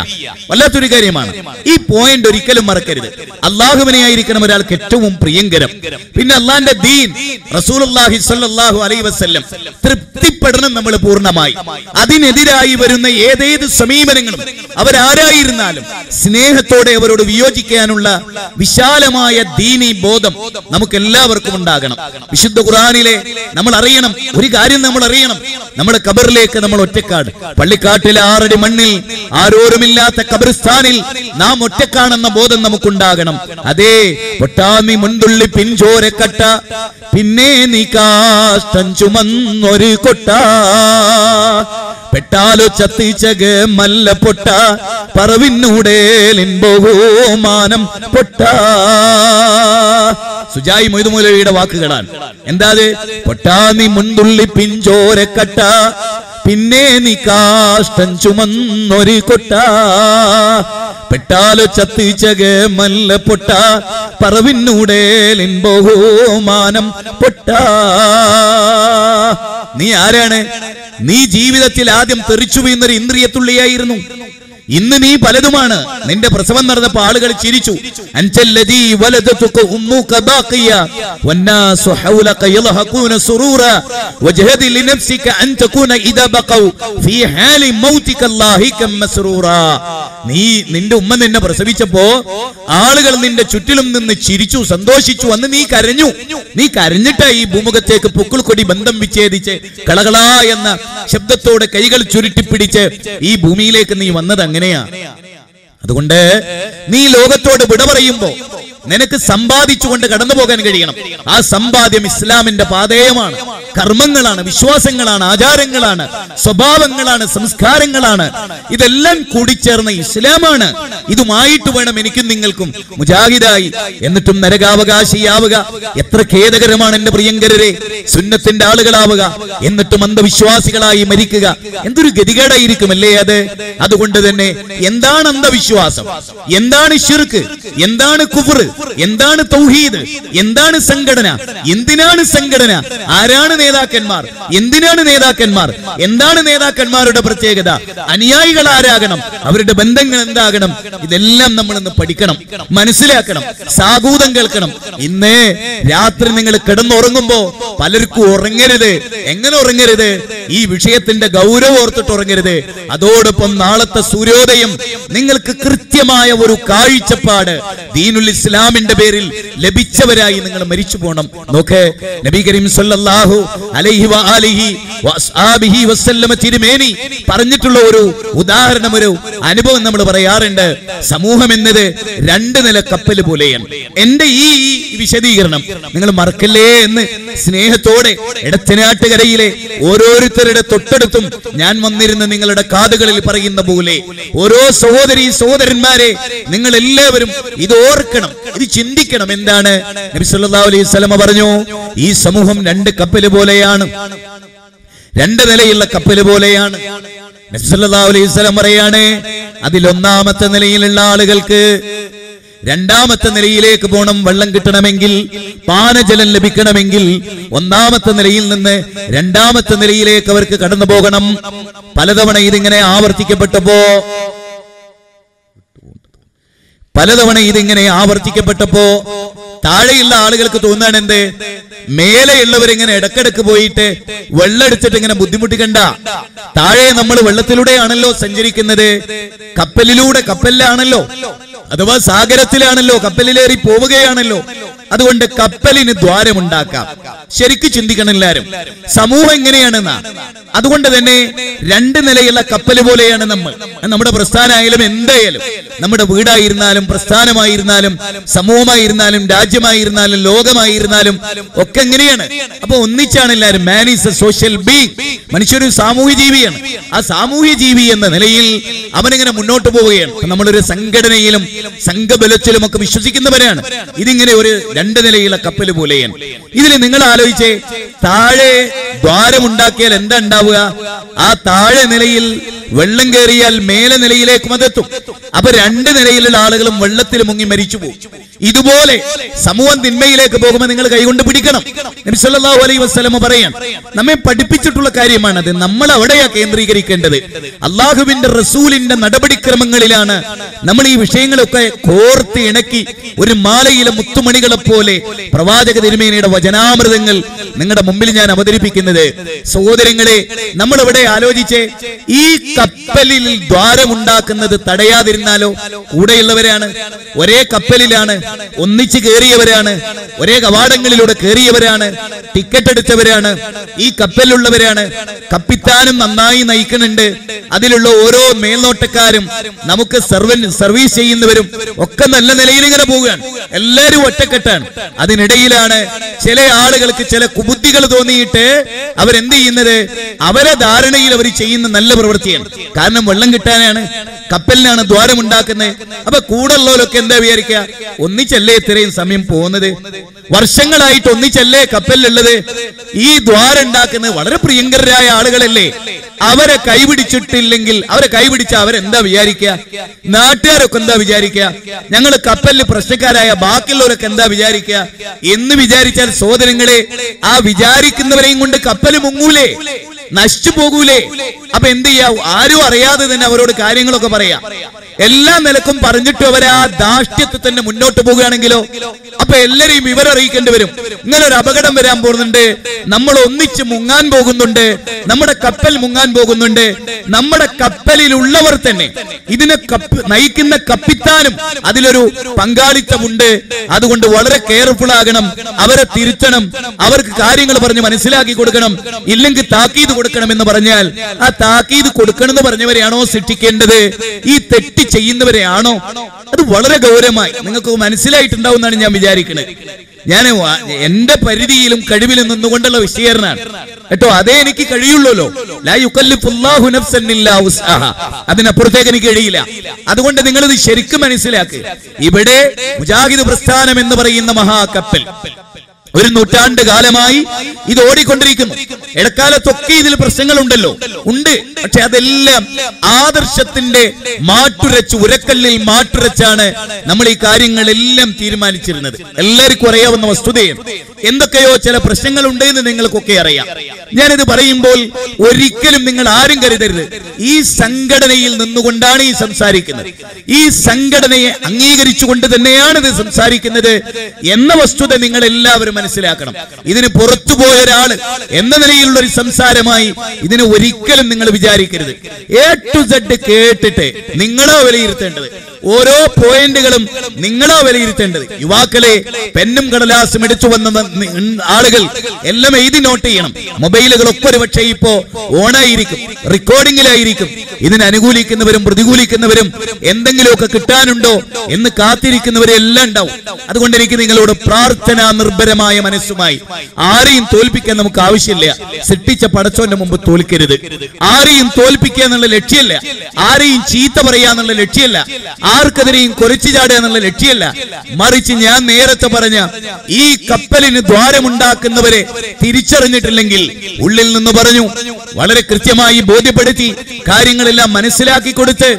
[SPEAKER 3] വല്ലാത്തൊരു കാര്യമാണ്. ഈ പോയിന്റ് ഒരിക്കലും മറക്കരുത്. അള്ളാഹുവിനെ ആയിരിക്കണം ഒരാൾക്ക് ഏറ്റവും പ്രിയങ്കരം. പിന്നെ അള്ളാന്റെ ദീൻ, റസൂലുള്ളാഹി സ്വല്ലല്ലാഹു അലൈഹി വസല്ലം തൃപ്തിപ്പെടണം നമ്മൾ പൂർണ്ണമായി. അതിനെതിരായി വരുന്ന ഏതേത് സമീപനങ്ങളും അവരാരായിരുന്നാലും സ്നേഹത്തോടെ അവരോട് വിയോജിക്കാനുള്ള വിശാലമായ ദീനി ബോധം നമുക്ക് എല്ലാവർക്കും ഉണ്ടാകണം. വിശുദ്ധ ഖുർആനിലെ നമ്മൾ അറിയണം ഒരു കാര്യം, നമ്മൾ അറിയണം, നമ്മുടെ ഖബറിലേക്ക് നമ്മൾ ഒറ്റക്കാട്, പള്ളിക്കാട്ടിലെ 6 അടി മണ്ണിൽ ആരോരുമില്ലാത്ത ഖബർസ്ഥാനിൽ നാം ഒറ്റക്കാണെന്ന ബോധം നമുക്കുണ്ടാകണം. അതേ, പൊട്ടാമി മുൻതുള്ളി പിൻചോരക്കട്ട, പിന്നെ നീ കാഷ്ടം ചുമന്നൊരു കൊട്ട, പെട്ടാലോ ചത്തിച്ചക് മല്ല പൊട്ട, പറവിന്നൂടേലിൻ ബഹുമാനം പൊട്ട. സുജായി മൊയ്തു മൗലവിയുടെ വാക്കുകളാണ്. എന്താ അത്? പൊട്ടാമി മുൻതുള്ളി പിൻചോരക്കട്ട, പിന്നെ നീ കാഷ്ടം ചുമന്നൊരു കൊട്ട, പെട്ടാലോ ചത്തിച്ചക് മല്ല പൊട്ട, പറവിന്നൂടേലിൻ ബഹുമാനം പൊട്ട. നീ ആരാണ്? നീ ജീവിതത്തിൽ ആദ്യം തെറിച്ചു വീഴുന്നൊരു ഇന്ദ്രിയത്തുള്ളിയായിരുന്നു. ഇന്ന് നീ പലതുമാണ്. നിന്റെ പ്രസവം നടന്നപ്പോൾ ആളുകൾ ചിരിച്ചു. അൻചല്ലദീ വലദതുക ഉമ്മുക ബാഖിയ വന്നാസു ഹൗലക യൽഹഖൂന സുറൂറ വജഹദി ലിനഫ്സിക അൻ തകൂന ഇദാ ബഖൗ ഫീ ഹാലി മൗതിക അല്ലാഹിക മസ്റൂറ. നീ, നിന്റെ ഉമ്മ നിന്നെ പ്രസവിച്ചപ്പോ ആളുകൾ നിന്റെ ചുറ്റിലും നിന്ന് ചിരിച്ചു, സന്തോഷിച്ചു. അന്ന് നീ കരഞ്ഞു. നീ കരഞ്ഞിട്ടാ ഈ ഭൂമുഖത്തേക്ക് പൊക്കിൾ കൊടി ബന്ധം വിച്ഛേദിച്ച് കളകളാ എന്ന ശബ്ദത്തോടെ കൈകൾ ചുരുട്ടിപ്പിടിച്ച് ഈ ഭൂമിയിലേക്ക് നീ വന്നത് അങ്ങനെയാ. അതുകൊണ്ട് നീ ലോകത്തോട് വിട പറയുമ്പോ നിനക്ക് സമ്പാദിച്ചുകൊണ്ട് കടന്നു പോകാൻ കഴിയണം. ആ സമ്പാദ്യം ഇസ്ലാമിന്റെ പാതേയമാണ്, കർമ്മങ്ങളാണ്, വിശ്വാസങ്ങളാണ്, ആചാരങ്ങളാണ്, സ്വഭാവങ്ങളാണ്, സംസ്കാരങ്ങളണ്. ഇതെല്ലാം കൂടിച്ചേർന്ന ഇസ്ലാമാണ്. ഇതുമായിട്ട് വേണം എനിക്കും നിങ്ങൾക്കും മുജാഹിദായി എന്നിട്ടും നരകാവകാശിയാവുക. എത്ര ഖേദകരമാണ് എന്റെ പ്രിയങ്കരരെ, സുന്നത്തിന്റെ ആളുകളാവുക എന്നിട്ടും അന്ധവിശ്വാസികളായി മരിക്കുക. എന്തൊരു ഗതികേടായിരിക്കും അല്ലേ അത്. അതുകൊണ്ട് തന്നെ എന്താണ് അന്ധവിശ്വാസം, എന്താണ് ശിർക്ക്, എന്താണ് കുഫ്ർ, എന്താണ് തൗഹീദ്, എന്താണ് സംഘടന, എന്തിനാണ് സംഘടന, ആരാണ് നേതാക്കന്മാർ, എന്തിനാണ് നേതാക്കന്മാർ, എന്താണ് നേതാക്കന്മാരുടെ പ്രത്യേകത, അനുയായികൾ ആരാകണം, അവരുടെ ബന്ധങ്ങൾ എന്താകണം, ഇതെല്ലാം നമ്മൾ ഇന്ന് പഠിക്കണം, മനസ്സിലാക്കണം, സാഗൂതം കേൾക്കണം. ഇന്ന് രാത്രി നിങ്ങൾ കിടന്നുറങ്ങുമ്പോ പലർക്കും ഉറങ്ങരുത്. എങ്ങനെ ഉറങ്ങരുത്? ഈ വിഷയത്തിന്റെ ഗൗരവം ഓർത്തിട്ട് ഉറങ്ങരുത്. അതോടൊപ്പം നാളത്തെ സൂര്യോദയം നിങ്ങൾക്ക് കൃത്യമായ ഒരു കാഴ്ചപ്പാട് ദീനുൽ ഇസ്ലാമിന്റെ പേരിൽ ലഭിച്ചവരായി നിങ്ങൾ മരിച്ചു പോകണം. നോക്ക്, നബി കരീം സല്ലല്ലാഹു അലൈഹി വആലിഹി വഅസ്ഹാബിഹി വസല്ലമ തിരുമേനി പറഞ്ഞിട്ടുള്ള ഒരു ഉദാഹരണം, ഒരു അനുഭവം നമ്മൾ പറയാറുണ്ട്. സമൂഹം എന്നത് 2 നില കപ്പൽ പോലെയാണ്. എന്റെ ഈ വിശദീകരണം നിങ്ങൾ മറക്കല്ലേ എന്ന് സ്നേഹത്തോടെ എടത്തനാട്ടുകരയിലെ ഓരോരുത്തരുടെ തൊട്ടടുത്തും ഞാൻ വന്നിരുന്ന് നിങ്ങളുടെ കാതുകളിൽ പറയുന്ന പോലെ, ഓരോ സഹോദരി സഹോദരന്മാരെ, നിങ്ങൾ എല്ലാവരും ഇത് ഓർക്കണം, ഇത് ചിന്തിക്കണം. എന്താണ് നബി സല്ലല്ലാഹു അലൈഹി വസല്ലം പറഞ്ഞു? ഈ സമൂഹം 2 കപ്പൽ പോലെയാണ്, 2 നിലയുള്ള കപ്പൽ പോലെയാണ്. നബി സല്ലല്ലാഹു അലൈഹി വസല്ലം പറയാണ്, അതിൽ 1-ാമത്തെ നിലയിലുള്ള ആളുകൾക്ക് 2-ാമത്തെ നിലയിലേക്ക് പോകണം. വെള്ളം കിട്ടണമെങ്കിൽ, പാനജലം ലഭിക്കണമെങ്കിൽ 1-ാമത്തെ നിലയിൽ നിന്ന് 2-ാമത്തെ നിലയിലേക്ക് അവർക്ക് കടന്നു പോകണം. പലതവണ ഇതിങ്ങനെ ആവർത്തിക്കപ്പെട്ടപ്പോ താഴെയുള്ള ആളുകൾക്ക് തോന്നാണ് എന്ത്, മേലെയുള്ളവരിങ്ങനെ ഇടക്കിടക്ക് പോയിട്ട് വെള്ളം എടുത്തിട്ട് ഇങ്ങനെ ബുദ്ധിമുട്ടിക്കണ്ട. താഴെ നമ്മൾ വെള്ളത്തിലൂടെയാണല്ലോ സഞ്ചരിക്കുന്നത്, കപ്പലിലാണല്ലോ, അഥവാ സാഗരത്തിലാണല്ലോ, കപ്പലിലേറി പോവുകയാണല്ലോ. അതുകൊണ്ട് കപ്പലിന് ദ്വാരമുണ്ടാക്കാം. ശരിക്ക് ചിന്തിക്കണം എല്ലാരും, സമൂഹം എങ്ങനെയാണെന്നാ. അതുകൊണ്ട് തന്നെ 2 നിലയുള്ള കപ്പല് പോലെയാണ് നമ്മൾ. നമ്മുടെ പ്രസ്ഥാനമായാലും എന്തായാലും, നമ്മുടെ വീടായിരുന്നാലും പ്രസ്ഥാനമായിരുന്നാലും സമൂഹമായിരുന്നാലും രാജ്യമായിരുന്നാലും ലോകമായിരുന്നാലും ഒക്കെ എങ്ങനെയാണ്? അപ്പൊ ഒന്നിച്ചാണ് എല്ലാവരും. Man is A social being. മനുഷ്യർ ഒരു സാമൂഹ്യ ജീവിയാണ്. ആ സാമൂഹ്യ ജീവി എന്ന നിലയിൽ അവനിങ്ങനെ മുന്നോട്ട് പോവുകയാണ്. നമ്മളൊരു സംഘടനയിലും സംഘബലത്തിലും ഒക്കെ വിശ്വസിക്കുന്നവരാണ്. ഇതിങ്ങനെ ഒരു 2 നിലയുള്ള കപ്പല് പോലെയാണ്. ഇതിൽ നിങ്ങൾ ആലോചിച്ചേ, താഴെ ദ്വാരമുണ്ടാക്കിയാൽ എന്താ ഉണ്ടാവുക? ആ താഴെ നിലയിൽ വെള്ളം കയറിയാൽ മേലെ നിലയിലേക്കും അതെത്തും. അപ്പൊ 2 നിലയിലുള്ള ആളുകളും വെള്ളത്തിൽ മുങ്ങി മരിച്ചു പോകും. ഇതുപോലെ സമൂഹം തിന്മയിലേക്ക് പോകുമ്പോൾ നിങ്ങൾ കൈകൊണ്ട് പിടിക്കണം. നബി സല്ലല്ലാഹു അലൈഹി വസല്ലം പറയാൻ നമ്മെ പഠിപ്പിച്ചിട്ടുള്ള കാര്യമാണത്. നമ്മൾ അവിടെയാ കേന്ദ്രീകരിക്കേണ്ടത്. അള്ളാഹുവിന്റെ റസൂലിന്റെ നടപടിക്രമങ്ങളിലാണ് നമ്മൾ ഈ വിഷയങ്ങളൊക്കെ കോർത്ത് ഇണക്കി ഒരു മാലയിലെ മുത്തുമണികളെ പോലെ പ്രവാചക തിരുമേനിയുടെ വചനാമൃതങ്ങൾ നിങ്ങളുടെ മുമ്പിൽ ഞാൻ അവതരിപ്പിക്കുന്നത്. സഹോദരങ്ങളെ, നമ്മൾ ഇവിടെ ആലോചിച്ച് ഈ കപ്പലിൽ ദ്വാരമുണ്ടാക്കുന്നത് തടയാതിരുന്നാലോ? കൂടെയുള്ളവരാണ്, ഒരേ കപ്പലിലാണ്, ഒന്നിച്ച് കയറിയവരാണ്, ഒരേ കവാടങ്ങളിലൂടെ കയറിയവരാണ്, ടിക്കറ്റ് എടുത്തവരാണ്, ഈ കപ്പലിലുള്ളവരാണ്. കപ്പിത്താനും നന്നായി നയിക്കുന്നുണ്ട്. അതിലുള്ള ഓരോ മേൽനോട്ടക്കാരും നമുക്ക് സർവീസ് ചെയ്യുന്നവരും ഒക്കെ നല്ല നിലയിൽ ഇങ്ങനെ പോവുകയാണ്. എല്ലാവരും ഒറ്റക്കെട്ടാണ്. അതിനിടയിലാണ് ചില ആളുകൾക്ക് ചില കുബുദ്ധികൾ തോന്നിയിട്ട് അവരെന്ത് ചെയ്യുന്നത്? അവരെ ധാരണയിൽ അവർ ചെയ്യുന്ന നല്ല പ്രവൃത്തിയാണ്. കാരണം വെള്ളം കിട്ടാനാണ്, കപ്പലിനാണ് ദ്വാരമുണ്ടാക്കുന്നത്. അപ്പൊ കൂടുള്ളവരൊക്കെ എന്താ വിചാരിക്കുക? ഒന്നിച്ചല്ലേ ഇത്രയും സമയം പോകുന്നത്? വർഷങ്ങളായിട്ട് ഒന്നിച്ചല്ലേ കപ്പലിലുള്ളത്? ഈ ദ്വാരം ഉണ്ടാക്കുന്നത് വളരെ പ്രിയങ്കരായ ആളുകളല്ലേ? അവരെ കൈപിടിച്ചിട്ടില്ലെങ്കിൽ, അവരെ കൈപിടിച്ച അവരെന്താ വിചാരിക്കുക? നാട്ടുകാരൊക്കെ എന്താ വിചാരിക്കുക? ഞങ്ങൾ കപ്പലിൽ പ്രശ്നക്കാരായ ബാക്കിയുള്ളവരൊക്കെ എന്താ വിചാരിക്കുക എന്ന് വിചാരിച്ചാൽ സഹോദരങ്ങളെ, ആ വിചാരിക്കുന്നവരെയും കൊണ്ട് കപ്പൽ മുങ്ങൂലേ? നശിച്ചു പോകൂലേ? അപ്പൊ എന്ത് ചെയ്യാ? ആരും അറിയാതെ തന്നെ അവരോട് കാര്യങ്ങളൊക്കെ പറയാ. എല്ലാ നിലക്കും പറഞ്ഞിട്ട് അവർ ആ ധാർഷ്ട്യത്തെ തന്നെ മുന്നോട്ട് പോകുകയാണെങ്കിലോ? അപ്പൊ എല്ലാരെയും വിവരറിയിക്കേണ്ടി വരും. ഇങ്ങനെ ഒരു അപകടം വരാൻ പോകുന്നുണ്ട്, നമ്മൾ ഒന്നിച്ച് മുങ്ങാൻ പോകുന്നുണ്ട്, നമ്മുടെ കപ്പൽ മുങ്ങാൻ പോകുന്നുണ്ട്. നമ്മുടെ കപ്പലിലുള്ളവർ തന്നെ, ഇതിനെ നയിക്കുന്ന കപ്പിത്താനും അതിലൊരു പങ്കാളിത്തമുണ്ട്. അതുകൊണ്ട് വളരെ കെയർഫുൾ ആകണം. അവരെ തിരുത്തണം, അവർക്ക് കാര്യങ്ങൾ പറഞ്ഞ് മനസ്സിലാക്കി കൊടുക്കണം. ഇല്ലെങ്കിൽ താക്കീത് കൊടുക്കണം എന്ന് പറഞ്ഞാൽ ആ താക്കീത് കൊടുക്കണം എന്ന് പറഞ്ഞവരെയാണോ ശിക്ഷിക്കേണ്ടത്? ഈ തെറ്റ് ചെയ്യുന്നവരെയാണോ? അത് വളരെ ഗൗരവമായി നിങ്ങൾക്ക് മനസ്സിലായിട്ടുണ്ടാവും എന്നാണ് ഞാൻ വിചാരിക്കുന്നത്. ഞാൻ എന്റെ പരിധിയിലും കഴിവിലും നിന്നുകൊണ്ടുള്ള വിശദീകരണമാണ് കേട്ടോ. അതേ എനിക്ക് കഴിയുള്ളൂ. ലാ യുകല്ലിഫുല്ലാഹു നഫ്സൻ ഇല്ലാ വസ്അഹാ. അതിനപ്പുറത്തേക്ക് എനിക്ക് കഴിയില്ല. അതുകൊണ്ട് നിങ്ങൾ ഇത് ശരിക്കും മനസ്സിലാക്കുക. ഇവിടെ മുജാഹിദ് പ്രസ്ഥാനം എന്ന് പറയുന്ന മഹാകപ്പൽ 1 നൂറ്റാണ്ട് കാലമായി ഇത് ഓടിക്കൊണ്ടിരിക്കുന്നു. ഇടക്കാലത്തൊക്കെ ഇതിൽ പ്രശ്നങ്ങളുണ്ടല്ലോ, ഉണ്ട്. പക്ഷെ അതെല്ലാം ആദർശത്തിന്റെ മാറ്റുരച്ച്, ഉരക്കല്ലിൽ മാറ്റുരച്ചാണ് നമ്മൾ ഈ കാര്യങ്ങളെല്ലാം തീരുമാനിച്ചിരുന്നത്. എല്ലാവർക്കും അറിയാവുന്ന വസ്തുതയാണ്. എന്തൊക്കെയോ ചില പ്രശ്നങ്ങളുണ്ട് എന്ന് നിങ്ങൾക്കൊക്കെ അറിയാം. ഞാനിത് പറയുമ്പോൾ ഒരിക്കലും നിങ്ങൾ ആരും കരുതരുത് ഈ സംഘടനയിൽ നിന്നുകൊണ്ടാണ് ഈ സംസാരിക്കുന്നത്, ഈ സംഘടനയെ അംഗീകരിച്ചുകൊണ്ട് തന്നെയാണ് ഇത് സംസാരിക്കുന്നത് എന്ന വസ്തുത നിങ്ങൾ എല്ലാവരും മനസ്സിലാക്കണം. ഇതിന് പുറത്തുപോയ ഒരാൾ എന്ന നിലയിലുള്ള ഒരു സംസാരമായി ഇതിനെ ഒരിക്കലും നിങ്ങൾ വിചാരിക്കരുത്. A to Z കേട്ടിട്ട് നിങ്ങളോ വിലയിരുത്തേണ്ടത്, ഓരോ പോയിന്റുകളും നിങ്ങളോ വിലയിരുത്തേണ്ടത്. യുവാക്കളെ, പെന്നും കടലാസും എടുത്തു വന്ന ആളുകൾ എല്ലാം എഴുതി നോട്ട് ചെയ്യണം. മൊബൈലുകളൊക്കെ ഒരു പക്ഷേ ഇപ്പോ ഓണായിരിക്കും, റെക്കോർഡിംഗിലായിരിക്കും. ഇതിനെ അനുകൂലിക്കുന്നവരും പ്രതികൂലിക്കുന്നവരും എന്തെങ്കിലുമൊക്കെ കിട്ടാനുണ്ടോ എന്ന് കാത്തിരിക്കുന്നവരും എല്ലാം ഉണ്ടാവും. അതുകൊണ്ട് എനിക്ക് നിങ്ങളോട് പ്രാർത്ഥനാ നിർഭരമായ മനസ്സുമായി, ആരെയും തോൽപ്പിക്കാൻ നമുക്ക് ആവശ്യമില്ല. സൃഷ്ടിച്ച പടച്ചോന്റെ മുമ്പ് തോൽക്കരുത്. ആരെയും തോൽപ്പിക്കുക എന്നുള്ള ലക്ഷ്യമല്ല, ആരെയും ചീത്ത പറയാന്നുള്ള ലക്ഷ്യമല്ല, ആർക്കെതിരെയും കുരച്ചു ചാടുക എന്നുള്ള ലക്ഷ്യമല്ല. മറിച്ച് ഞാൻ നേരത്തെ പറഞ്ഞ ഈ കപ്പലിന് ദ്വാരമുണ്ടാക്കുന്നവരെ തിരിച്ചറിഞ്ഞിട്ടില്ലെങ്കിൽ ഉള്ളിൽ നിന്ന് പറഞ്ഞു, വളരെ കൃത്യമായി ബോധ്യപ്പെടുത്തി, കാര്യങ്ങളെല്ലാം മനസ്സിലാക്കി കൊടുത്ത്,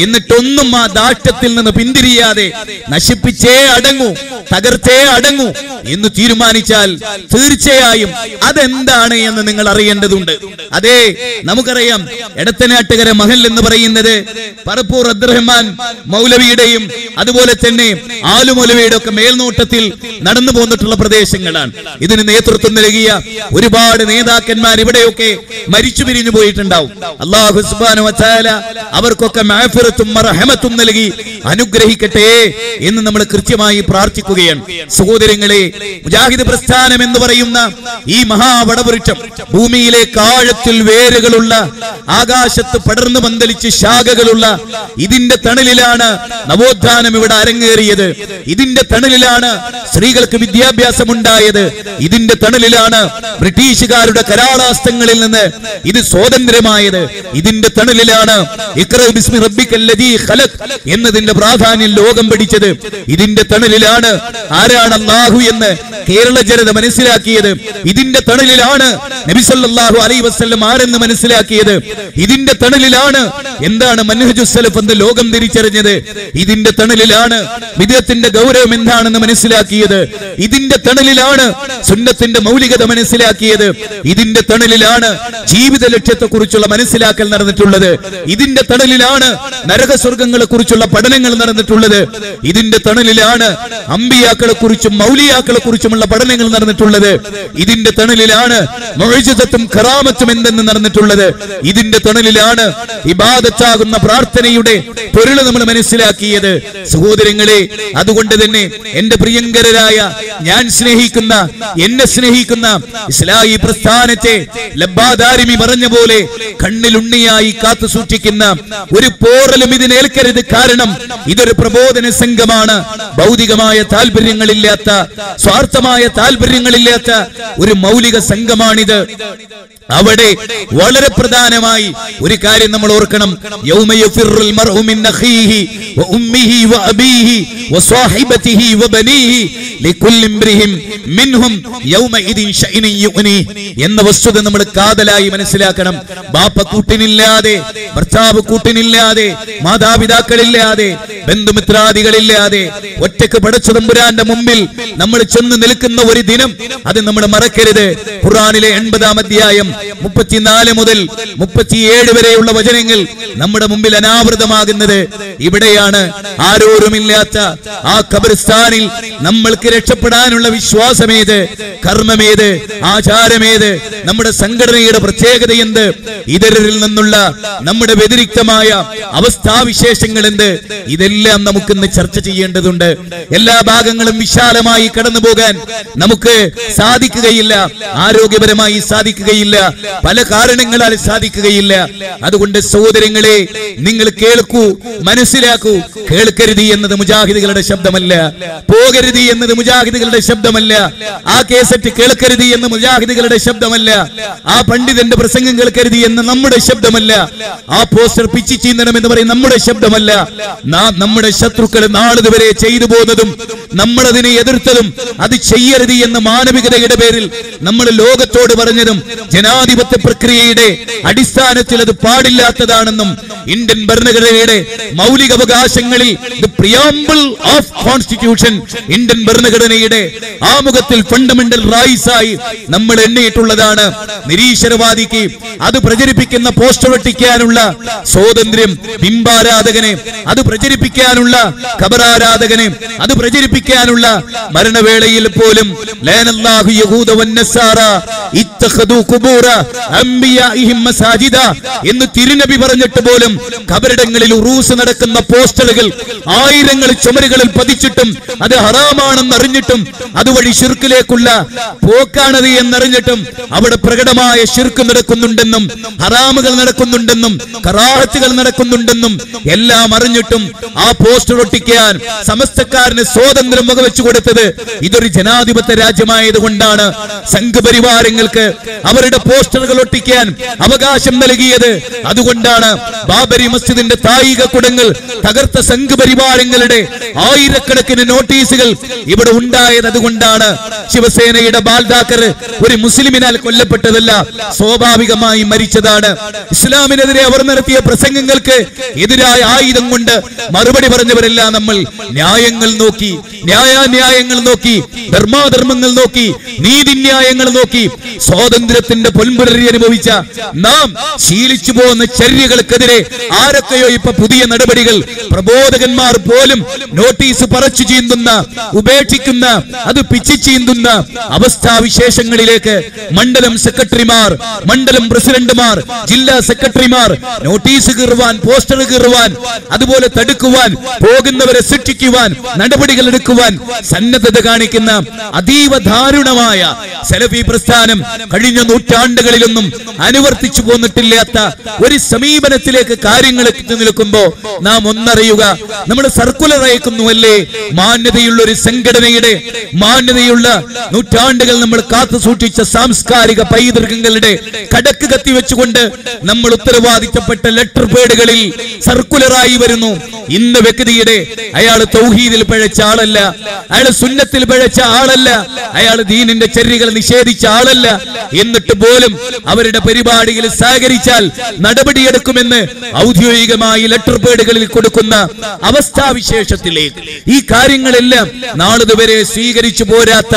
[SPEAKER 3] എന്നിട്ടൊന്നും ആ ദാഷ്ട്യത്തിൽ നിന്ന് പിന്തിരിയാതെ നശിപ്പിച്ചേ അടങ്ങൂ, തകർത്തേ അടങ്ങൂ എന്ന് തീരുമാനിച്ചാൽ തീർച്ചയായും അതെന്താണ് എന്ന് നിങ്ങൾ അറിയേണ്ടതുണ്ട്. അതെ, നമുക്കറിയാം എടത്തനാട്ടുകര മഹൽ എന്ന് പറയുന്നത് പറപ്പൂർ അബ്ദുറഹ്മാൻ മൗലവിയുടെയും അതുപോലെ തന്നെ ആലുമൗലവിയുടെ ഒക്കെ മേൽനോട്ടത്തിൽ നടന്നു പോന്നിട്ടുള്ള പ്രദേശങ്ങളാണ്. ഇതിന് നേതൃത്വം നൽകിയ ഒരുപാട് നേതാക്കന്മാർ ഇവിടെയൊക്കെ മരിച്ചു പിരിഞ്ഞു പോയിട്ടുണ്ടാവും. അല്ലാഹു സുബ്ഹാനഹു വ തആല അവർക്കൊക്കെ മഅഫിറത്തും റഹ്മത്തും നൽകി അനുഗ്രഹിക്കട്ടെ എന്ന് നമ്മൾ കൃത്യമായി പ്രാർത്ഥിക്കുകയാണ്. ആരംഭിക്കുകയാണ്. സഹോദരങ്ങളെ, മുജാഹിദ് പ്രസ്ഥാനം എന്ന് പറയുന്ന ഈ മഹാവടവൃക്ഷം ഭൂമിയിലേക്ക് ആഴത്തിൽ വേരുകളുള്ള, ആകാശത്ത് പടർന്നു പന്തലിച്ച് ശാഖകളുള്ള ഇതിന്റെ തണലിലാണ് നവോത്ഥാനം ഇവിടെ അരങ്ങേറിയത്. ഇതിന്റെ തണലിലാണ് സ്ത്രീകൾക്ക് വിദ്യാഭ്യാസം ഉണ്ടായത്. ഇതിന്റെ തണലിലാണ് ബ്രിട്ടീഷുകാരുടെ കരാളാസ്ത്രങ്ങളിൽ നിന്ന് ഇത് സ്വാതന്ത്ര്യമായത്. ഇതിന്റെ തണലിലാണ് ഇഖ്റ ബിസ്മി റബ്ബിക്കല്ലദീ ഖലഖ് എന്നതിന്റെ പ്രാധാന്യം ലോകം പഠിച്ചത്. ഇതിന്റെ തണലിലാണ് ആരാണ് അല്ലാഹു എന്ന് കേരള ജനത മനസ്സിലാക്കിയത്. ഇതിന്റെ തണലിലാണ് നബി സല്ലല്ലാഹു അലൈഹി വസല്ലം ആരെന്ന് മനസ്സിലാക്കിയത്. ഇതിന്റെ തണലിലാണ് എന്താണ് മൻഹജുസ് സലഫ് എന്ന് ലോകം തിരിച്ചറിഞ്ഞത്. ഇതിന്റെ തണലിലാണ് വിദഅത്തിന്റെ ഗൗരവം എന്താണെന്ന് മനസ്സിലാക്കിയത്. ഇതിന്റെ തണലിലാണ് സുന്നത്തിന്റെ മൗലികത മനസ്സിലാക്കിയത്. ഇതിന്റെ തണലിലാണ് ജീവിത ലക്ഷ്യത്തെ കുറിച്ചുള്ള മനസ്സിലാക്കൽ നടന്നിട്ടുള്ളത്. ഇതിന്റെ തണലിലാണ് നരകസ്വർഗങ്ങളെ കുറിച്ചുള്ള പഠനങ്ങൾ നടന്നിട്ടുള്ളത്. ഇതിന്റെ തണലിലാണ് അമ്പിയാക്കളെ കുറിച്ചും മൗലിയാക്കളെ കുറിച്ചുമുള്ള പഠനങ്ങൾ നടന്നിട്ടുള്ളത്. ഇതിന്റെ തണലിലാണ് മുഅ്ജിസത്തും കറാമത്തും എന്തെന്ന് നടന്നിട്ടുള്ളത്. ഇതിന്റെ തണലിലാണ് ഇബാദത്താകുന്ന പ്രാർത്ഥനയുടെ പൊരുൾ നമ്മൾ മനസ്സിലാക്കിയത്. സഹോദരങ്ങളെ, അതുകൊണ്ട് തന്നെ എന്റെ പ്രിയങ്കരരായ, ഞാൻ സ്നേഹിക്കുന്ന, എന്നെ സ്നേഹിക്കുന്ന ഇസ്ലാഹി പ്രസ്ഥാനത്തെ ലബ്ബാദാരിമി പറഞ്ഞ പോലെ കണ്ണിലുണ്ണിയായി കാത്തു സൂക്ഷിക്കുന്ന ഒരു പോറലും ഇതിനേൽക്കരുത്. കാരണം ഇതൊരു പ്രബോധന സംഘമാണ്. ഭൗതികമായ താല്പര്യങ്ങളില്ലാത്ത, സ്വാർത്ഥമായ താല്പര്യങ്ങളില്ലാത്ത ഒരു മൗലിക സംഘമാണിത്. അവിടെ വളരെ പ്രധാനമായി ഒരു കാര്യം നമ്മൾ ഓർക്കണം. യൗമ യഫിറുൽ മർഉ മിൻ അഖീഹി വ ഉമ്മിഹി വ അബീഹി വ സ്വഹിബതിഹി വ ബനീഹി ലികുല്ലി ഇംറിഹിം മിൻഹും യൗമഇദിൻ ശഅ്നുൻ യുഗ്നി എന്ന വസ്തുത നമ്മൾ കാതലായി മനസ്സിലാക്കണം. ബാപ്പ കൂട്ടിനില്ലാതെ, ഭർത്താവ് കൂട്ടിനില്ലാതെ, മാതാപിതാക്കളില്ലാതെ, ബന്ധുമിത്രാദികളില്ലാതെ ഒറ്റക്ക് പടച്ച തമ്പുരാന്റെ മുമ്പിൽ നമ്മൾ ചെന്ന് നിൽക്കുന്ന ഒരു ദിനം, അത് നമ്മൾ മറക്കരുത്. ഖുർആനിലെ 80-ാം അധ്യായം 34 മുതൽ 37 വരെയുള്ള വചനങ്ങൾ നമ്മുടെ മുമ്പിൽ അനാവൃതമാകുന്നത് ഇവിടെയാണ്. ആരോരുമില്ലാത്ത ആ ഖബർസ്ഥാനിൽ നമ്മൾക്ക് രക്ഷപ്പെടാനുള്ള വിശ്വാസമേത്, കർമ്മമേത്, ആചാരമേത്, നമ്മുടെ സംഘടനയുടെ പ്രത്യേകത എന്ത്, ഇതരിൽ നിന്നുള്ള നമ്മുടെ വ്യതിരിക്തമായ അവസ്ഥാവിശേഷങ്ങൾ എന്ത്, ഇതെല്ലാം നമുക്കിന്ന് ചർച്ച ചെയ്യേണ്ടതുണ്ട്. എല്ലാ ഭാഗങ്ങളും വിശാലമായി കടന്നു പോകാൻ നമുക്ക് സാധിക്കുകയില്ല, ആരോഗ്യപരമായി സാധിക്കുകയില്ല, പല കാരണങ്ങളാൽ സാധിക്കുകയില്ല. അതുകൊണ്ട് സഹോദരങ്ങളെ, നിങ്ങൾ കേൾക്കൂ, മനസ്സിലാക്കൂ. കേൾക്കരുത് എന്നത് മുജാഹിദുകളുടെ ശബ്ദമല്ല, പോകരുത് എന്നത് മുജാഹിദുകളുടെ ശബ്ദമല്ല, ആ കേസറ്റ് കേൾക്കരുത് എന്ന് മുജാഹിദുകളുടെ ശബ്ദമല്ല, ആ പണ്ഡിതന്റെ പ്രസംഗം കേൾക്കരുത് എന്ന് നമ്മുടെ ശബ്ദമല്ല, ആ പോസ്റ്റർ പിച്ചി ചീന്തനം എന്ന് പറയും നമ്മുടെ ശബ്ദമല്ല. നമ്മുടെ ശത്രുക്കൾ നാളിതുവരെ ചെയ്തു പോകുന്നതും നമ്മളതിനെ എതിർത്തതും അത് ചെയ്യരുത് എന്ന മാനവികതയുടെ പേരിൽ നമ്മൾ ലോകത്തോട് പറഞ്ഞതും ജനാധിപത്യ പ്രക്രിയയുടെ അടിസ്ഥാനത്തിൽ അത് പാടില്ലാത്തതാണെന്നും ഇന്ത്യൻ ഭരണഘടനയുടെ മൗലികാവകാശങ്ങളിൽ the preamble of constitution, Indian ഭരണഘടനയുടെ ആമുഖത്തിൽ ഫണ്ടമെന്റൽ റൈറ്റ്സ് ആയി നമ്മൾ എണ്ണിയിട്ടുള്ളതാണ്. നിരീശ്വരവാദിക്ക് അത് പ്രചരിപ്പിക്കുന്ന പോസ്റ്റർ ഒട്ടിക്കാനുള്ള സ്വാതന്ത്ര്യം, ബിംബാരാധകനെ അത് പ്രചരിപ്പിക്കാനുള്ള, ഖബറാരാധകനെ അത് പ്രചരിപ്പിക്കാനുള്ള, മരണവേളയിൽ പോലും ലഅനല്ലാഹു യഹൂദ വന്നസാറ ഇത്തഖദു ഖുബൂറ അംബിയാഇഹിം മസാജിദ എന്ന് തിരുനബി പറഞ്ഞിട്ട് പോലും ഖബറിടങ്ങളിൽ ഉറൂസ് നടക്കുന്ന പോസ്റ്ററുകൾ ആയിരങ്ങൾ ചുമരുകളിൽ പതിച്ചിട്ടും അത് ഹറാമാണെന്ന് അറിഞ്ഞിട്ടും അതുവഴി ശിർക്കിലേക്കുള്ള പോക്കാണത് എന്നറിഞ്ഞിട്ടും അവിടെ പ്രകടമായ ശിർക്ക് നടക്കുന്നുണ്ടെന്നും ഹറാമുകൾ നടക്കുന്നുണ്ടെന്നും കറാഹത്തുകൾ നടക്കുന്നുണ്ടെന്നും എല്ലാം അറിഞ്ഞിട്ടും ആ പോസ്റ്റർ ഒട്ടിക്കാൻ സമസ്തക്കാരന് സ്വാതന്ത്ര്യം വകവെച്ചു കൊടുത്തത് ഇതൊരു ജനാധിപത്യ രാജ്യമായതുകൊണ്ടാണ്. സംഘപരിവാരങ്ങൾക്ക് അവരുടെ പോസ്റ്ററുകൾ ഒട്ടിക്കാൻ അവകാശം നൽകിയത് അതുകൊണ്ടാണ്. ബാബരി മസ്ജിദിന്റെ തായിക കുടങ്ങൾ തകർത്ത സംഘപരിവാരങ്ങളുടെ ആയിരക്കണക്കിന് നോട്ടീസുകൾ ഇവിടെ ഉണ്ടായത് അതുകൊണ്ടാണ്. ശിവസേനയുടെ ബാൽ താക്കർ ഒരു മുസ്ലിമിനാൽ കൊല്ലപ്പെട്ടതല്ല, സ്വാഭാവികമായി മരിച്ചതാണ്. ഇസ്ലാമിനെതിരെ അവർ നടത്തിയ പ്രസംഗങ്ങൾക്ക് എതിരായ ആയുധം കൊണ്ട് മറുപടി പറഞ്ഞവരല്ല നമ്മൾ. ന്യായങ്ങൾ നോക്കി, ന്യായാന്യായങ്ങൾ നോക്കി, ധർമാധർമ്മങ്ങൾ നോക്കി, നീതിന്യായങ്ങൾ നോക്കി സ്വാതന്ത്ര്യത്തിന്റെ പൊൻപുലരി അനുഭവിച്ച നാം ശീലിച്ചു പോകുന്ന ചര്യകൾക്കെതിരെ ആരൊക്കെയോ ഇപ്പൊ പുതിയ നടപടികൾ, പ്രബോധകന്മാർ പോലും നോട്ടീസ് പറച്ചു ചീന്തുന്ന, ഉപേക്ഷ പേറ്റിക്കുന്ന, അത് പിച്ചിച്ചീന്തുന്ന അവസ്ഥാവിശേഷങ്ങളിലേക്ക് മണ്ഡലം സെക്രട്ടറിമാർ, മണ്ഡലം പ്രസിഡന്റുമാർ, ജില്ലാ സെക്രട്ടറിമാർ നോട്ടീസ് കീറുവാൻ, പോസ്റ്റർ കീറുവാൻ, അതുപോലെ തടുക്കുവാൻ, പോകുന്നവരെ ശിക്ഷിക്കുവാൻ, നടപടികൾ എടുക്കുവാൻ സന്നദ്ധത കാണിക്കുന്ന അതീവ ദാരുണമായ സലഫി പ്രസ്ഥാനം കഴിഞ്ഞ നൂറ്റാണ്ടുകളിലൊന്നും അനുവർത്തിച്ചു പോന്നിട്ടില്ലാത്ത ഒരു സമീപനത്തിലേക്ക് കാര്യങ്ങൾ എത്തി നിൽക്കുമ്പോ നാം ഒന്നറിയുക, നമ്മുടെ സർക്കുലർ അയക്കുന്നുവല്ലേ, മാന്യതയുള്ള ഒരു സംഘടനയുടെ, മാന്യതയുള്ള നൂറ്റാണ്ടുകൾ നമ്മൾ കാത്തു സൂക്ഷിച്ച സാംസ്കാരിക പൈതൃകങ്ങളുടെ കടക്ക് കത്തിവെച്ചുകൊണ്ട് നമ്മൾ ഉത്തരവാദിത്തപ്പെട്ട ലെറ്റർ പേഡുകളിൽ സർക്കുലറായി വരുന്നു. ഇന്ന് വ്യക്തിയുടെ അയാൾ തൗഹീദിൽ പിഴച്ച ആളല്ല, അയാൾ സുന്നത്തിൽ പിഴച്ച ആളല്ല, അയാൾ ദീനിന്റെ ചര്യകൾ നിഷേധിച്ച ആളല്ല, എന്നിട്ട് പോലും അവരുടെ പരിപാടിയിൽ സഹകരിച്ചാൽ നടപടിയെടുക്കുമെന്ന് ഔദ്യോഗികമായി ലെറ്റർ പേഡുകളിൽ കൊടുക്കുന്ന അവസ്ഥാവിശേഷത്തിലേക്ക് ഈ കാര്യങ്ങളെല്ലാം നാളിതുവരെ സ്വീകരിച്ചു പോരാത്ത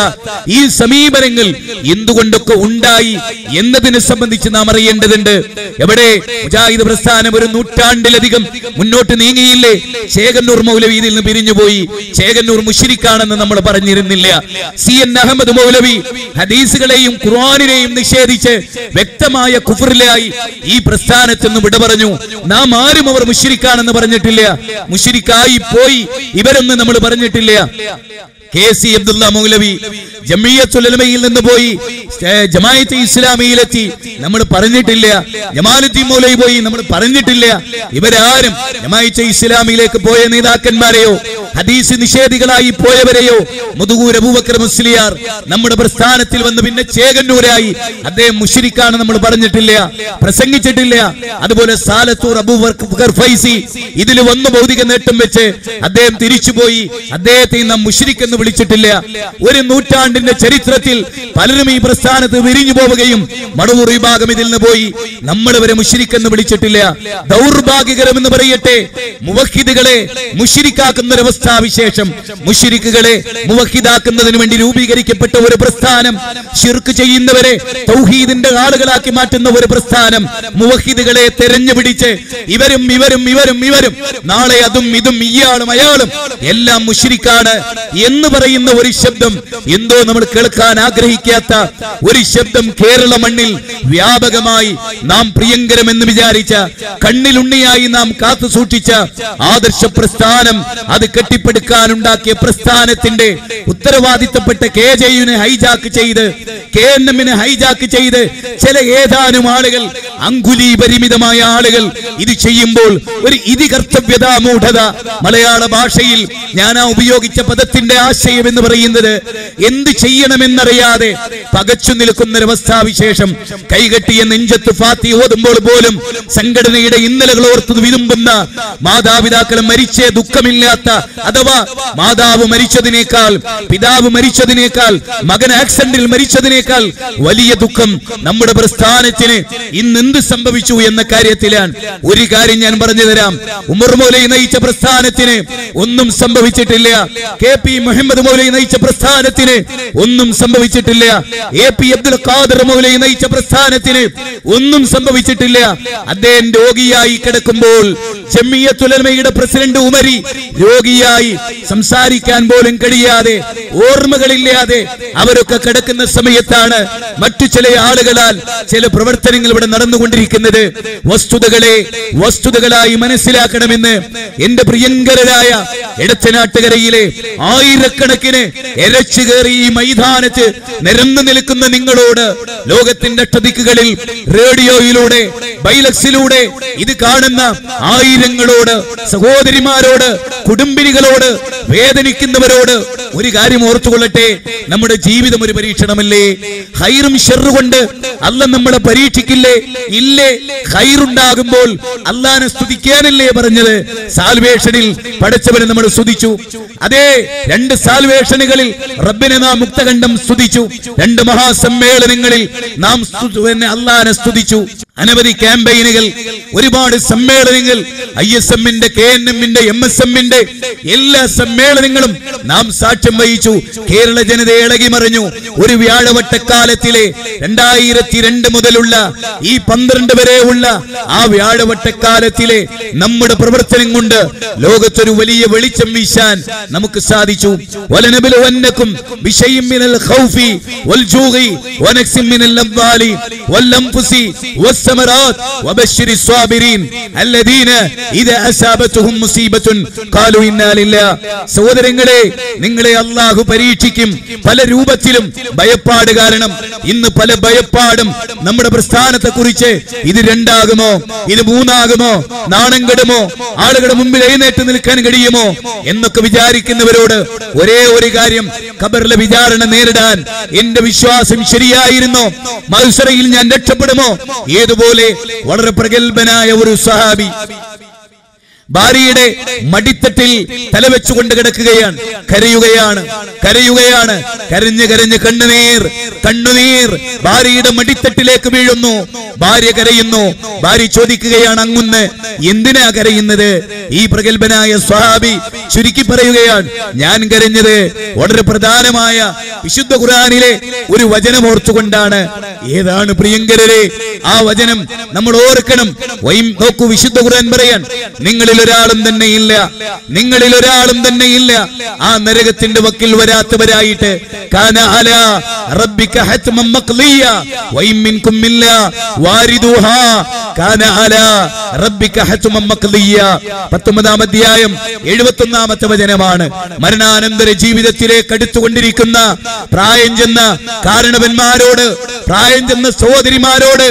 [SPEAKER 3] ഈ സമീപനങ്ങൾ എന്തുകൊണ്ടൊക്കെ ഉണ്ടായി എന്നതിനെ സംബന്ധിച്ച് നാം അറിയേണ്ടതുണ്ട്. എവിടെ മുജാഹിദ് പ്രസ്ഥാനം ഒരു നൂറ്റാണ്ടിലധികം മുന്നോട്ട് നീങ്ങിയില്ലേ? ചേകന്നൂർ മൗലവി ഇതിൽ നിന്ന് പിരിഞ്ഞുപോയി. ചേകന്നൂർ മുശ്രിക്കാണെന്ന് നമ്മൾ പറഞ്ഞിരുന്നില്ല. CN അഹമ്മദ് മൗലവി ഹദീസുകളെയും ഖുർആനിനെയും നിഷേധിച്ച് വ്യക്തമായ കുഫറിലായി ഈ പ്രസ്ഥാനത്തിൽ നിന്ന് വിട പറഞ്ഞു. നാം ആരും അവർ മുശ്രിക്കാണെന്ന് പറഞ്ഞിട്ടില്ല, മുശ്രിക്കായി പോയി ഇവരൊന്നും നമ്മൾ പറഞ്ഞിട്ടില്ല. KC അബ്ദുള്ള മൗലവി ജമിയത്തുൽ ഉലമയിൽ നിന്ന് പോയി ജമാഅത്തെ ഇസ്ലാമിയിലെത്തി, നമ്മൾ പറഞ്ഞിട്ടില്ല. ജമാലുദ്ദീൻ മൗലവി പോയി, നമ്മൾ പറഞ്ഞിട്ടില്ല. ഇവരാരും ജമാഅത്തെ ഇസ്ലാമിയിലേക്ക് പോയ നേതാക്കന്മാരെയോ ഹദീസ് നിഷേധികളായി പോയവരെയോ, മുതുകൂർ അബൂബക്കർ മുസ്ലിയാർ നമ്മുടെ പ്രസ്ഥാനത്തിൽ വന്ന് പിന്നെ ചേകന്നൂരായി, അദ്ദേഹം മുശ്രിക്കാണ് നമ്മൾ പറഞ്ഞിട്ടില്ല, പ്രസംഗിച്ചിട്ടില്ല. അതുപോലെ സാലത്തൂർ അബൂബക്കർ ഫൈസി ഇതിൽ വന്ന് ഭൗതിക നേട്ടം വെച്ച് അദ്ദേഹം തിരിച്ചുപോയി, അദ്ദേഹത്തെ നാം മുശ്രിക്ക് എന്ന് വിളിച്ചിട്ടില്ല. ഒരു നൂറ്റാണ്ടിന്റെ ചരിത്രത്തിൽ പലരും ഈ പ്രസ്ഥാനത്ത് വിരിഞ്ഞു പോവുകയും മടവൂർ വിഭാഗം ഇതിൽ നിന്ന് പോയി, നമ്മൾ ഇവരെ മുശ്രിക്ക് എന്ന് വിളിച്ചിട്ടില്ല. ദൗർഭാഗ്യകരമെന്ന് പറയട്ടെ, മുവഹിദുകളെ മുശ്രിക്കാക്കുന്ന ഒരു അവസ്ഥാവിശേഷം, മുശ്രിക്കുകളെ മുവഹിദാക്കുന്നതിന് വേണ്ടി രൂപീകരിക്കപ്പെട്ട ഒരു പ്രസ്ഥാനം, ശിർക്ക് ചെയ്യുന്നവരെ തൗഹീദിന്റെ ആളുകളാക്കി മാറ്റുന്ന ഒരു പ്രസ്ഥാനം, മുവഹിദുകളെ തെരഞ്ഞുപിടിച്ച് ഇവരും ഇവരും ഇവരും ഇവരും നാളെ അതും ഇതും ഇയാളും അയാളും എല്ലാം മുശ്രിക്കാണ് എന്ന് പറയുന്ന ഒരു ശബ്ദം, എന്തോ നമ്മൾ കേൾക്കാൻ ആഗ്രഹിക്കാത്ത ഒരു ശബ്ദം കേരള മണ്ണിൽ വ്യാപകമായി നാം പ്രിയങ്കരമെന്ന് വിചാരിച്ച, കണ്ണിലുണ്ണിയായി നാം കാത്തു സൂക്ഷിച്ച ആദർശ പ്രസ്ഥാനം, അത് കെട്ടിപ്പടുക്കാനുണ്ടാക്കിയ പ്രസ്ഥാനത്തിന്റെ ഉത്തരവാദിത്തപ്പെട്ട KJUവിനെ ഹൈജാക്ക് ചെയ്ത്, KNMനെ ഹൈജാക്ക് ചെയ്ത് ചില ഏതാനും ആളുകൾ, അങ്കുലി പരിമിതമായ ആളുകൾ ഇത് ചെയ്യുമ്പോൾ ഒരു ഇതികർത്തവ്യത മൂഢത, മലയാള ഭാഷയിൽ ഞാൻ ഉപയോഗിച്ച പദത്തിന്റെ ആശയം എന്ന് പറയുന്നത് എന്ത് ചെയ്യണമെന്നറിയാതെ പകച്ചു നിൽക്കുന്ന ഒരവസ്ഥാവിശേഷം. കൈകെട്ടിയ നെഞ്ചത്ത് ഫാത്തി ഓതുമ്പോൾ പോലും സംഘടനയുടെ ഇന്നലകൾ ഓർത്ത് വിതുമ്പുന്ന, മാതാപിതാക്കൾ മരിച്ച ദുഃഖമില്ലാത്ത, അഥവാ മാതാവ് മരിച്ചതിനേക്കാൾ, പിതാവ് മരിച്ചതിനേക്കാൾ, മകൻ ആക്സിഡന്റിൽ മരിച്ചതിനേക്കാൾ വലിയ ദുഃഖം നമ്മുടെ പ്രസ്ഥാനത്തിന് ഇന്ന് എന്ത് സംഭവിച്ചു എന്ന കാര്യത്തിലാണ്. ഒരു കാര്യം ഞാൻ പറഞ്ഞു തരാം, ഉമർ മൗലവി നയിച്ച പ്രസ്ഥാനത്തിന് ഒന്നും സംഭവിച്ചിട്ടില്ല. KP മുഹമ്മദ് മൗലവി നയിച്ച പ്രസ്ഥാനത്തിന് ഒന്നും സംഭവിച്ചിട്ടില്ല. AP അബ്ദുൽ ഖാദർ മൗലവി നയിച്ച പ്രസ്ഥാനത്തിന് ഒന്നും സംഭവിച്ചിട്ടില്ല. അദ്ദേഹം രോഗിയായി കിടക്കുമ്പോൾ ജമിയത്തുൽ ഉലമയുടെ പ്രസിഡന്റ് ഉമരി രോഗിയായി സംസാരിക്കാൻ പോലും കഴിയാതെ, ഓർമ്മകളില്ലാതെ അവരൊക്കെ കിടക്കുന്ന സമയത്താണ് മറ്റു ചില ആളുകളാൽ ചില പ്രവർത്തനങ്ങൾ ഇവിടെ നടന്നുകൊണ്ടിരിക്കുന്നത്. വസ്തുതകളായി മനസ്സിലാക്കണമെന്ന് എന്റെ പ്രിയങ്കരായ എടത്തനാട്ടുകരയിലെ ആയിരക്കണക്കിന് എരച്ചു കയറി ഈ മൈതാനത്ത് നിരന്നു നിൽക്കുന്ന നിങ്ങളോട്, ലോകത്തിന്റെ അട്ടദിക്കുകളിൽ റേഡിയോയിലൂടെ, ബൈലക്സിലൂടെ ഇത് കാണുന്ന ആയിരങ്ങളോട്, സഹോദരിമാരോട്, കുടുംബിനികളോട്, വേദനിക്കുന്നവരോട് ഒരു കാര്യം ഓർത്തുകൊള്ളട്ടെ, നമ്മുടെ ജീവിതം ഒരു പരീക്ഷണമല്ലേ? ഖൈറും ശർറും കൊണ്ട് അല്ലാഹ് നമ്മളെ പരീക്ഷിക്കില്ലേ? ഇല്ലേ? ഖൈറുണ്ടാകുമ്പോൾ അല്ലാഹനെ സ്തുതിക്കാനല്ലേ പറഞ്ഞത്? സാൽവേഷനിൽ പടച്ചവനെ നമ്മൾ സ്തുതിച്ചു. അതേ രണ്ട് സാൽവേഷനുകളിൽ റബ്ബിനെ നാം മുക്തകണ്ഠം സ്തുതിച്ചു. രണ്ട് മഹാസമ്മേളനങ്ങളിൽ നാം അല്ലാഹനെ സ്തുതിച്ചു. അനവധി ക്യാമ്പയിനുകൾ, ഒരുപാട് സമ്മേളനങ്ങൾ, ISM-ന്റെ, KNM-ന്റെ, MSM-ന്റെ എല്ലാ സമ്മേളനങ്ങളും നാം സാക്ഷ്യം വഹിച്ചു. കേരള ജനതയെ ഇളകി മറിഞ്ഞു. ഒരു വ്യാഴവട്ടക്കാലത്തിലെ 2002 മുതലുള്ള ഈ 12 വരെയുള്ള ആ വ്യാഴവട്ടക്കാലത്തിലെ നമ്മുടെ പ്രവർത്തനം കൊണ്ട് ലോകത്തൊരു വലിയ വെളിച്ചം വീശാൻ നമുക്ക് സാധിച്ചു. വലനബലുവന്നകും ബിശൈഇൻ മിനൽ ഖൗഫി വൽ ജൂഇ വനക്സിൻ മിനൽ അംവാലി വൽ അൻഫുസി വസ്സമറാത്ത് വബശ്ശിരിസ് സ്വാബിരീൻ അല്ലദീന ഇദാ അസാബതുഹും മുസീബത്തുൻ ഖാലു ഇന്നാ ലില്ലാഹ്. സഹോദരങ്ങളെ, നിങ്ങളെ അല്ലാഹു പരീക്ഷിക്കും പല രൂപത്തിലും. ഭയപ്പാട് കാരണം ഇന്ന് പല ഭയപ്പാടും നമ്മുടെ പ്രസ്ഥാനത്തെ കുറിച്ച്. ഇത് 2 ആകുമോ, ഇത് 3 ആകുമോ, നാണം കെടുമോ, ആളുകളുടെ മുമ്പിൽ എഴുന്നേറ്റ് നിൽക്കാൻ കഴിയുമോ എന്നൊക്കെ വിചാരിക്കുന്നവരോട് ഒരേ ഒരു കാര്യം, ഖബറിലെ വിചാരണ നേരിടാൻ എന്റെ വിശ്വാസം ശരിയായിരുന്നോ, മഹ്ശറയിൽ ഞാൻ രക്ഷപ്പെടുമോ? ഏതുപോലെ വളരെ പ്രഗത്ഭനായ ഒരു സഹാബി ഭാര്യയുടെ മടിത്തട്ടിൽ തലവെച്ചുകൊണ്ട് കിടക്കുകയാണ്, കരയുകയാണ്. കരഞ്ഞ് കണ്ണുനീർ ഭാര്യയുടെ മടിത്തട്ടിലേക്ക് വീഴുന്നു. ഭാര്യ കരയുന്നു. ഭാര്യ ചോദിക്കുകയാണ്, അങ്ങുന്ന് എന്തിനാ കരയുന്നത്? ഈ പ്രഗത്ഭനായ സ്വഹാബി ചുരുക്കി പറയുകയാണ്, ഞാൻ കരഞ്ഞത് വളരെ പ്രധാനമായ വിശുദ്ധ ഖുർആനിലെ ഒരു വചനം ഓർത്തുകൊണ്ടാണ്. ഏതാണ് പ്രിയങ്കരരെ ആ വചനം? നമ്മൾ ഓർക്കണം. നോക്കൂ, വിശുദ്ധ ഖുർആൻ പറയാൻ, നിങ്ങളിൽ ഒരാളും തന്നെ ഇല്ല ആ നരകത്തിന്റെ വക്കിൽ വരാത്തവരായിട്ട്. കാന അലാ റബ്ബിക ഹത്മൻ മഖ്ലിയ വഇൻ മിൻകും ഇല്ലാ വാരിദുഹാ കാന അലാ റബ്ബിക ഹത്മൻ മഖ്ലിയ. 19-ാം അധ്യായം 71-ാമത്തെ വചനമാണ്. മരണാനന്തര ജീവിതത്തിലേക്ക് അടുത്തുകൊണ്ടിരിക്കുന്ന പ്രായം ചെന്ന കാരണവന്മാരോട്, പ്രായം ചെന്ന സഹോദരിമാരോട്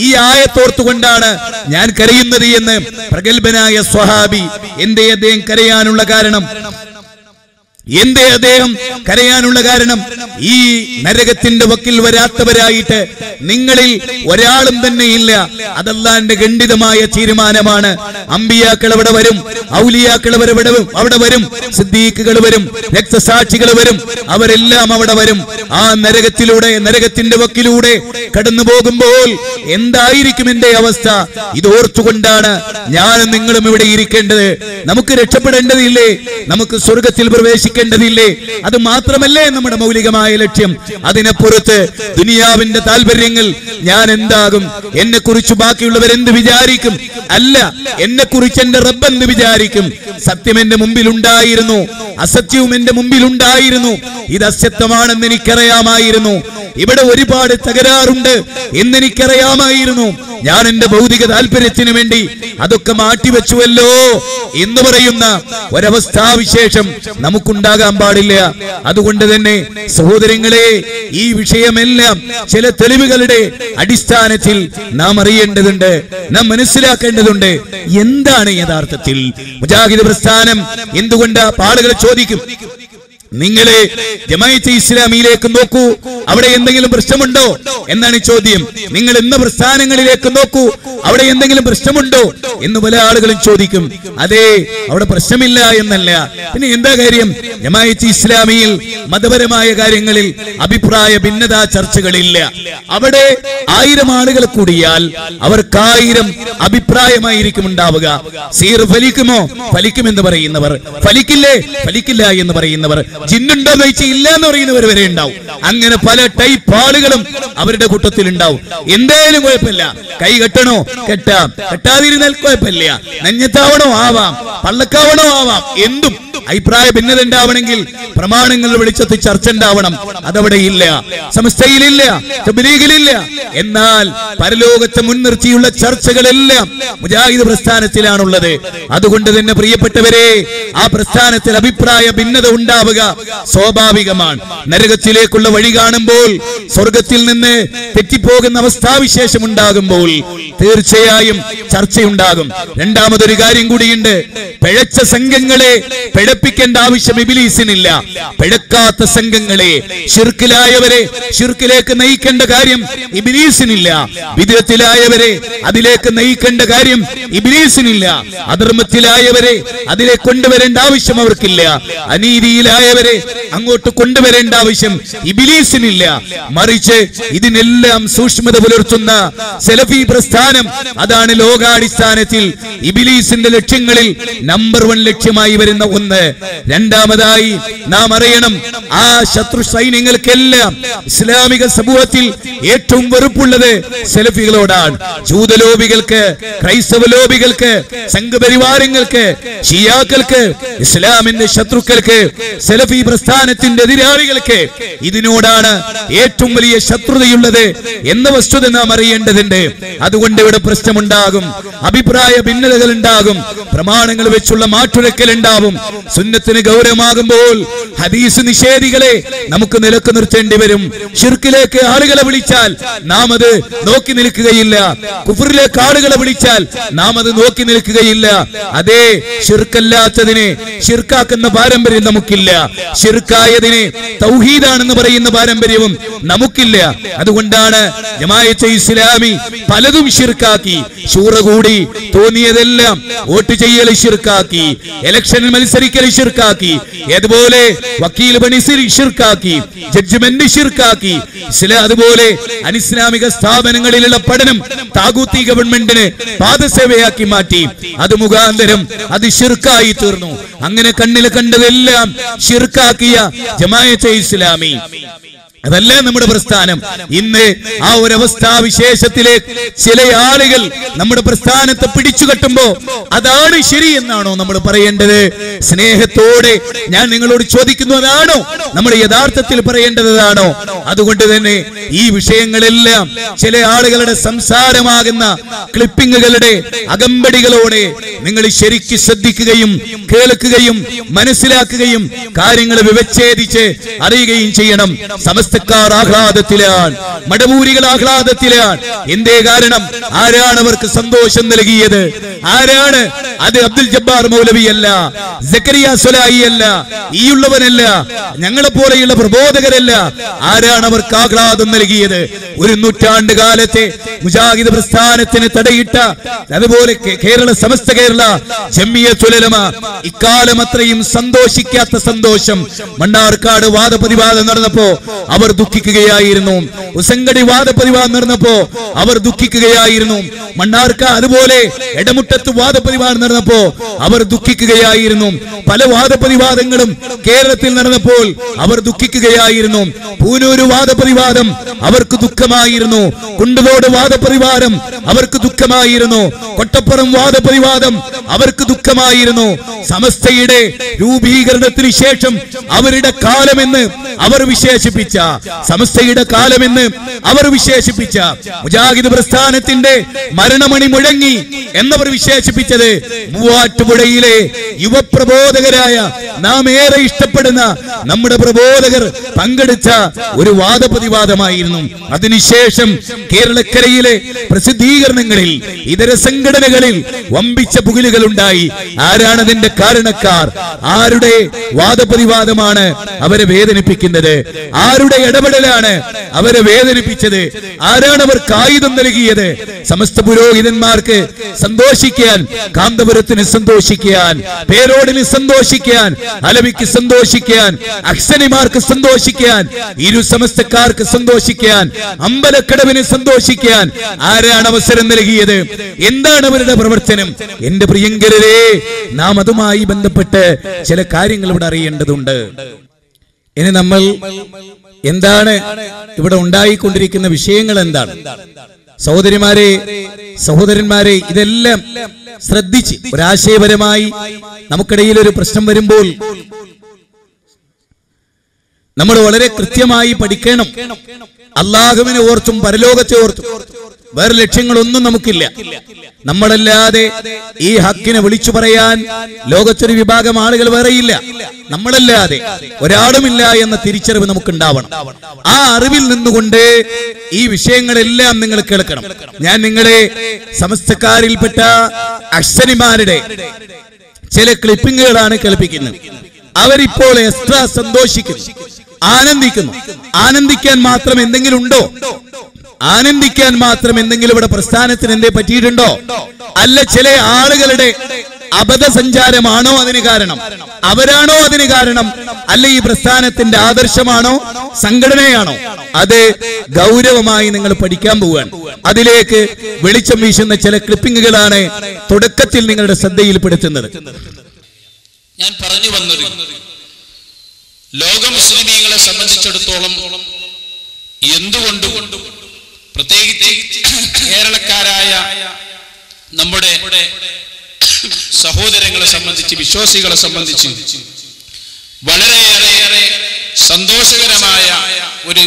[SPEAKER 3] ഈ ആയത്തോർത്തുകൊണ്ടാണ് ഞാൻ കരയുന്നത് എന്ന് പ്രഗത്ഭനായ സ്വഹാബി. എന്തേ അദ്ദേഹം കരയാനുള്ള കാരണം? ഈ നരകത്തിന്റെ വക്കിൽ വരാത്തവരായിട്ട് നിങ്ങളിൽ ഒരാളും തന്നെ ഇല്ല. അതല്ലാന്റെ ഖണ്ഡിതമായ തീരുമാനമാണ്. അമ്പിയാക്കൾ അവിടെ വരും, ഔലിയാക്കൾ അവിടെ വരും, സിദ്ദീഖുകൾ വരും, രക്തസാക്ഷികൾ വരും, അവരെല്ലാം അവിടെ വരും. ആ നരകത്തിന്റെ വക്കിലൂടെ കടന്നു പോകുമ്പോൾ എന്തായിരിക്കും എന്റെ അവസ്ഥ? ഇത് ഓർത്തുകൊണ്ടാണ് ഞാനും നിങ്ങളും ഇവിടെ ഇരിക്കേണ്ടത്. നമുക്ക് രക്ഷപ്പെടേണ്ടതില്ലേ? നമുക്ക് സ്വർഗത്തിൽ പ്രവേശിക്കേണ്ടതില്ലേ? അത് മാത്രമല്ലേ നമ്മുടെ മൗലികമായ ലക്ഷ്യം? അതിനപ്പുറത്ത് ദുനിയാവിന്റെ താല്പര്യങ്ങൾ, ഞാൻ എന്താകും, എന്നെ കുറിച്ച് ബാക്കിയുള്ളവർ എന്ത് വിചാരിക്കും, അല്ല എന്നെ കുറിച്ച് എന്റെ റബ്ബ് എന്ത് വിചാരിക്കും? സത്യം എന്റെ മുമ്പിൽ ഉണ്ടായിരുന്നു, അസത്യവും എന്റെ മുമ്പിൽ ഉണ്ടായിരുന്നു. ഇത് അസത്യമാണെന്ന് എനിക്കറിയാമായിരുന്നു. ഇവിടെ ഒരുപാട് തകരാറുണ്ട് എന്നെനിക്കറിയാമായിരുന്നു. ഞാൻ എന്റെ ഭൗതിക താല്പര്യത്തിന് വേണ്ടി അതൊക്കെ മാറ്റിവെച്ചുവല്ലോ എന്ന് പറയുന്ന ഒരവസ്ഥാവിശേഷം നമുക്കുണ്ടാകാൻ പാടില്ല. അതുകൊണ്ട് തന്നെ സഹോദരങ്ങളെ, ഈ വിഷയമെല്ലാം ചില തെളിവുകളുടെ അടിസ്ഥാനത്തിൽ നാം അറിയേണ്ടതുണ്ട്, നാം മനസ്സിലാക്കേണ്ടതുണ്ട്. എന്താണ് യഥാർത്ഥത്തിൽ മുജാഹിദ് പ്രസ്ഥാനം? എന്തുകൊണ്ട് ആളുകൾ ചോദിക്കും, നിങ്ങളെ ജമാഅത്തെ ഇസ്ലാമിയിലേക്ക് നോക്കൂ, അവിടെ എന്തെങ്കിലും പ്രശ്നമുണ്ടോ എന്നാണ് ചോദ്യം. നിങ്ങൾ ഇന്ന പ്രസ്ഥാനങ്ങളിലേക്ക് നോക്കൂ, അവിടെ എന്തെങ്കിലും പ്രശ്നമുണ്ടോ എന്ന് പല ആളുകളും ചോദിക്കും. അതെ, അവിടെ പ്രശ്നമില്ല എന്നല്ല. പിന്നെ എന്താ കാര്യം? ജമാഅത്തെ ഇസ്ലാമിയിൽ മതപരമായ കാര്യങ്ങളിൽ അഭിപ്രായ ഭിന്നതാ ചർച്ചകളില്ല. അവിടെ 1000 ആളുകൾ കൂടിയാൽ അവർക്ക് 1000 അഭിപ്രായമായിരിക്കും ഉണ്ടാവുക. സീർ ഫലിക്കുമോ? ഫലിക്കുമെന്ന് പറയുന്നവർ, ഫലിക്കില്ല എന്ന് പറയുന്നവർ, ജിന്നുണ്ടോ എന്ന് ചോദിച്ചാൽ ഇല്ല എന്ന് പറയുന്നവർ വരെ ഉണ്ടാവും. അങ്ങനെ പല ടൈപ്പ് ആളുകളും അവരുടെ കൂട്ടത്തിൽ ഉണ്ടാവും. എന്തായാലും കുഴപ്പമില്ല, കൈ കെട്ടണോ കെട്ടാം, കെട്ടാതിരുന്നാൽ കുഴപ്പമില്ല, നെഞ്ഞത്താവണോ ആവാം, പള്ളക്കാവണോ ആവാം, എന്തും. അഭിപ്രായ ഭിന്നത ഉണ്ടാവണമെങ്കിൽ പ്രമാണങ്ങളുടെ വെളിച്ചത്തിൽ ചർച്ച ഉണ്ടാവണം. അതവിടെ ഇല്ല, സമസ്തയിലില്ല, തബ്ലീഗിലില്ല. എന്നാൽ പരലോകത്തെ മുൻനിർത്തിയുള്ള ചർച്ചകളെല്ലാം മുജാഹിദ് പ്രസ്ഥാനത്തിലാണുള്ളത്. അതുകൊണ്ട് തന്നെ പ്രിയപ്പെട്ടവരെ, ആ പ്രസ്ഥാനത്തിൽ അഭിപ്രായ ഭിന്നത ഉണ്ടാവുക സ്വാഭാവികമാണ്. നരകത്തിലേക്കുള്ള വഴി കാണുമ്പോൾ, സ്വർഗത്തിൽ നിന്ന് തെറ്റിപ്പോകുന്ന അവസ്ഥാവിശേഷം ഉണ്ടാകുമ്പോൾ തീർച്ചയായും ചർച്ചയുണ്ടാകും. രണ്ടാമതൊരു കാര്യം കൂടിയുണ്ട്. പിഴച്ച സംഘങ്ങളെ പിഴപ്പിക്കേണ്ട ആവശ്യം ഇബ്ലീസിനില്ല. പിഴക്കാത്ത സംഘങ്ങളെ, ശിർക്കിലായവരെ ശിർക്കിലേക്ക് നയിക്കേണ്ട കാര്യം ഇബ്ലീസിനില്ല. വിദഅത്തിലായവരെ അതിലേക്ക് നയിക്കേണ്ട കാര്യം ഇബ്ലീസിനില്ല. അധർമ്മത്തിലായവരെ അതിലേക്ക് കൊണ്ടുവരേണ്ട ആവശ്യം അവർക്കില്ല. അനീതിയിലായവരെ അങ്ങോട്ട് കൊണ്ടുവരേണ്ട ആവശ്യം ഇബ്ലീസിനില്ല. മറിച്ച് ഇതിനെല്ലാം സൂക്ഷ്മത പുലർത്തുന്ന സലഫി പ്രസ്ഥാനം, അതാണ് ലോകാടിസ്ഥാനത്തിൽ ഇബ്ലീസിന്റെ ലക്ഷ്യങ്ങളിൽ നമ്പർ 1 ലക്ഷ്യമായി വരുന്ന ഒന്ന്. രണ്ടാമതായി നാം അറിയണം, ആ ശത്രു സൈന്യങ്ങൾക്കെല്ലാം ഇസ്ലാമിക സമൂഹത്തിൽ ഏറ്റവും വെറുപ്പുള്ളത് സലഫികളോടാണ്. ജൂതലോബികൾക്ക്, ക്രൈസ്തവ ലോബികൾക്ക്, സംഘപരിവാരങ്ങൾക്ക്, ഷിയാക്കൾക്ക്, ഇസ്ലാമിന്റെ ശത്രുക്കൾക്ക്, സലഫി പ്രസ്ഥാനത്തിന്റെ എതിരാളികൾക്ക് ഇതിനോടാണ് ഏറ്റവും വലിയ ശത്രുതയുള്ളത് എന്ന വസ്തുത നാം അറിയേണ്ടതുണ്ട്. അതുകൊണ്ട് ഇവിടെ പ്രശ്നമുണ്ടാകും, അഭിപ്രായ ഭിന്നതകൾ ഉണ്ടാകും, പ്രമാണങ്ങൾ വെച്ചുള്ള മാറ്റുരക്കൽ ഉണ്ടാവും. സുന്നത്തിന് ഗൗരവമാകുമ്പോൾ ഹദീസ് നിഷേധികളെ നമുക്ക് നിലക്ക് നിർത്തേണ്ടി വരും. ശിർക്കിലേക്ക് ആളുകളെ വിളിച്ചാൽ നാം അത് നോക്കി നിൽക്കുകയില്ല. കുഫറിലേക്ക് ആളുകളെ വിളിച്ചാൽ നാം അത് നോക്കി നിൽക്കുകയില്ല. അതേ ശിർക്കല്ലാത്തതിനെ ശിർക്കാക്കുന്ന പാരമ്പര്യം നമുക്കില്ല. ശിർക്കായതിനെ തൗഹീദാണെന്ന് പറയുന്ന പാരമ്പര്യവും നമുക്കില്ല. അതുകൊണ്ടാണ് ജമാഅത്തെ ഇസ്ലാമി പലതും ശിർക്കാക്കി. ശൂറ കൂടി തോന്നിയതെല്ലാം വോട്ട് ചെയ്യൽ ശിർക്കാക്കി, ഇലക്ഷനിൽ മത്സരിക്കൽ ശിർക്കാക്കി, അതുപോലെ വക്കീൽ പണി ശിർക്കാക്കി, ജഡ്ജ്മെന്റ് ശിർക്കാക്കി. അതുപോലെ അനിസ്ലാമിക സ്ഥാപനങ്ങളിലുള്ള പഠനം താഗൂത്തി ഗവൺമെന്റിന് പാദസേവയാക്കി മാറ്റി. അത് മുഖാന്തരം അത് ശിർക്കായി തീർന്നു. അങ്ങനെ കണ്ണിൽ കണ്ടതെല്ലാം ശിർക്കാക്കിയ ജമാഅത്തെ ഇസ്ലാമി, അതല്ല നമ്മുടെ പ്രസ്ഥാനം. ഇന്ന് ആ ഒരു അവസ്ഥാവിശേഷത്തിലേക്ക് ചില ആളുകൾ നമ്മുടെ പ്രസ്ഥാനത്തെ പിടിച്ചു കെട്ടുമ്പോ അതാണ് ശരി എന്നാണോ നമ്മൾ പറയേണ്ടത്? സ്നേഹത്തോടെ ഞാൻ നിങ്ങളോട് ചോദിക്കുന്നു, അതാണോ നമ്മൾ യഥാർത്ഥത്തിൽ പറയേണ്ടതാണോ? അതുകൊണ്ട് തന്നെ ഈ വിഷയങ്ങളെല്ലാം ചില ആളുകളുടെ സംസാരമാകുന്ന ക്ലിപ്പിങ്ങുകളുടെ അകമ്പടികളോടെ നിങ്ങൾ ശരിക്ക് ശ്രദ്ധിക്കുകയും കേൾക്കുകയും മനസ്സിലാക്കുകയും കാര്യങ്ങൾ വിവച്ഛേദിച്ച് അറിയുകയും ചെയ്യണം. സമസ്തക്കാർ ആഹ്ലാദത്തിലാണ്, മടവൂരികൾ ആഹ്ലാദത്തിലാണ്. എന്തേ കാരണം? ആരാണ് അവർക്ക് സന്തോഷം നൽകിയത്? ആരാണ് അത്? അബ്ദുൽ ജബ്ബാർ മൗലവിയല്ല, സക്കരിയ സ്വലാഹി അല്ല, ഈയുള്ളവനല്ല, ഞങ്ങളെ പോലെയുള്ള പ്രബോധകരല്ല. ആരാണ് അവർക്ക് ആഹ്ലാദം നൽകിയത്? ഒരു നൂറ്റാണ്ട് കാലത്തെ മുജാഹിദ് പ്രസ്ഥാനത്തിന് തടയിട്ട, അതുപോലെ കേരള സമസ്ത കേരള ജംഇയ്യത്തുൽ ഉലമ ഇക്കാലം അത്രയും സന്തോഷിക്കാത്ത സന്തോഷം മണ്ണാർക്കാട് വാദപ്രതിവാദം നടന്നപ്പോ അവർ ദുഃഖിക്കുകയായിരുന്നു. ഉസങ്കടി വാദപ്രതിവാദം നടന്നപ്പോ അവർ ദുഃഖിക്കുകയായിരുന്നു. മണ്ണാർക്കാട് അതുപോലെ എടമുട്ടത്ത് വാദപ്രതിവാദം നടന്നപ്പോ അവർ ദുഃഖിക്കുകയായിരുന്നു. പല വാദപ്രതിവാദങ്ങളും കേരളത്തിൽ നടന്നപ്പോൾ അവർ ദുഃഖിക്കുകയായിരുന്നു. പൂനൂര് വാദപ്രതിവാദം അവർക്ക് ദുഃഖമായിരുന്നു. കുണ്ടലോട് വാദപ്രതിവാദം അവർക്ക് ദുഃഖമായിരുന്നു. കൊട്ടപ്പുറം വാദപ്രതിവാദം അവർക്ക് ദുഃഖമായിരുന്നു. സമസ്തയുടെ രൂപീകരണത്തിന് ശേഷം അവരുടെ കാലമെന്ന് അവർ വിശേഷിപ്പിച്ച, സമസ്തയുടെ കാലമെന്ന് അവർ വിശേഷിപ്പിച്ച, മുജാഹിദ് പ്രസ്ഥാനത്തിന്റെ മരണമണി മുഴങ്ങി എന്നവർ വിശേഷിപ്പിച്ചത് മൂവാറ്റുപുഴയിലെ യുവപ്രബോധകരായ നാം ഏറെ ഇഷ്ടപ്പെടുന്ന നമ്മുടെ പ്രബോധകർ പങ്കെടുത്ത ഒരു വാദപ്രതിവാദമായിരുന്നു. അതിനുശേഷം കേരളക്കരയിലെ പ്രസിദ്ധീകരണങ്ങളിൽ, ഇതര സംഘടനകളിൽ വമ്പിച്ച പുകിലുകൾ ഉണ്ടായി. ആരാണ് അതിന്റെ കാരണക്കാർ? ആരുടെ വാദപ്രതിവാദമാണ് അവരെ വേദനിപ്പിക്കുന്നത്? ആരുടെ ഇടപെടലാണ് അവരെ വേദനിപ്പിച്ചത്? ആരാണ് അവർക്ക് ആയുധം നൽകിയത്? സമസ്ത പുരോഹിതന്മാർക്ക് സന്തോഷിക്കാൻ, കാന്തപുരത്തിന് സന്തോഷിക്കാൻ, പേരോടിന് സന്തോഷിക്കാൻ, അലവിക്ക് സന്തോഷിക്കാൻ, അക്സനിമാർക്ക് സന്തോഷിക്കാൻ, ഇരു സമസ്തക്കാർക്ക് സന്തോഷിക്കാൻ, അമ്പലക്കടവിന് സന്തോഷിക്കാൻ ആരാണ് അവസരം നൽകിയത്? എന്താണ് അവരുടെ പ്രവർത്തനം? എന്റെ പ്രിയങ്കരരെ, നാം അതുമായി ബന്ധപ്പെട്ട് ചില കാര്യങ്ങൾ ഇവിടെ അറിയേണ്ടതുണ്ട്. ഇനി നമ്മൾ എന്താണ് ഇവിടെ ഉണ്ടായിക്കൊണ്ടിരിക്കുന്ന വിഷയങ്ങൾ എന്താണ്? സഹോദരിമാരെ, സഹോദരന്മാരെ, ഇതെല്ലാം ശ്രദ്ധിച്ച് ഒരാശയപരമായി നമുക്കിടയിൽ ഒരു പ്രശ്നം വരുമ്പോൾ നമ്മൾ വളരെ കൃത്യമായി പഠിക്കണം. അല്ലാഹുവിനെ ഓർത്തും പരലോകത്തെ ഓർത്തും വേറെ ലക്ഷ്യങ്ങളൊന്നും നമുക്കില്ല. നമ്മളല്ലാതെ ഈ ഹക്കിനെ വിളിച്ചു പറയാൻ ലോകത്തൊരു വിഭാഗം ആളുകൾ വേറെയില്ല. നമ്മളല്ലാതെ ഒരാളുമില്ല എന്ന തിരിച്ചറിവ് നമുക്കുണ്ടാവണം. ആ അറിവിൽ നിന്നുകൊണ്ട് ഈ വിഷയങ്ങളെല്ലാം നിങ്ങൾ കേൾക്കണം. ഞാൻ നിങ്ങളെ സമസ്തക്കാരിൽപ്പെട്ട അഹ്സനിമാരുടെ ചില ക്ലിപ്പിങ്ങുകളാണ് കേൾപ്പിക്കുന്നത്. അവരിപ്പോൾ എക്സ്ട്രാ സന്തോഷിക്കുന്നു, ആനന്ദിക്കുന്നു. ആനന്ദിക്കാൻ മാത്രം എന്തെങ്കിലും ഉണ്ടോ? ആനന്ദിക്കാൻ മാത്രം എന്തെങ്കിലും ഇവിടെ പ്രസ്ഥാനത്തിന് എന്തേ പറ്റിയിട്ടുണ്ടോ? അല്ല, ചില ആളുകളുടെ അബദ്ധസഞ്ചാരമാണോ അതിന് കാരണം? അവരാണോ അതിന് കാരണം? അല്ല, ഈ പ്രസ്ഥാനത്തിന്റെ ആദർശമാണോ, സംഘടനയാണോ? അത് ഗൗരവമായി നിങ്ങൾ പഠിക്കാൻ പോവുകയാണ്. അതിലേക്ക് വെളിച്ചം വീശുന്ന ചില ക്ലിപ്പിങ്ങുകളാണ് തുടക്കത്തിൽ നിങ്ങളുടെ ശ്രദ്ധയിൽപ്പെടുത്തുന്നത്.
[SPEAKER 4] ഞാൻ പറഞ്ഞു വന്നത്, ലോക മുസ്ലിമീങ്ങളെ സംബന്ധിച്ചിടത്തോളം എന്തുകൊണ്ടും പ്രത്യേകിച്ച് കേരളക്കാരായ നമ്മുടെ സഹോദരങ്ങളെ സംബന്ധിച്ച്, വിശ്വാസികളെ സംബന്ധിച്ച് വളരെയേറെ സന്തോഷകരമായ ഒരു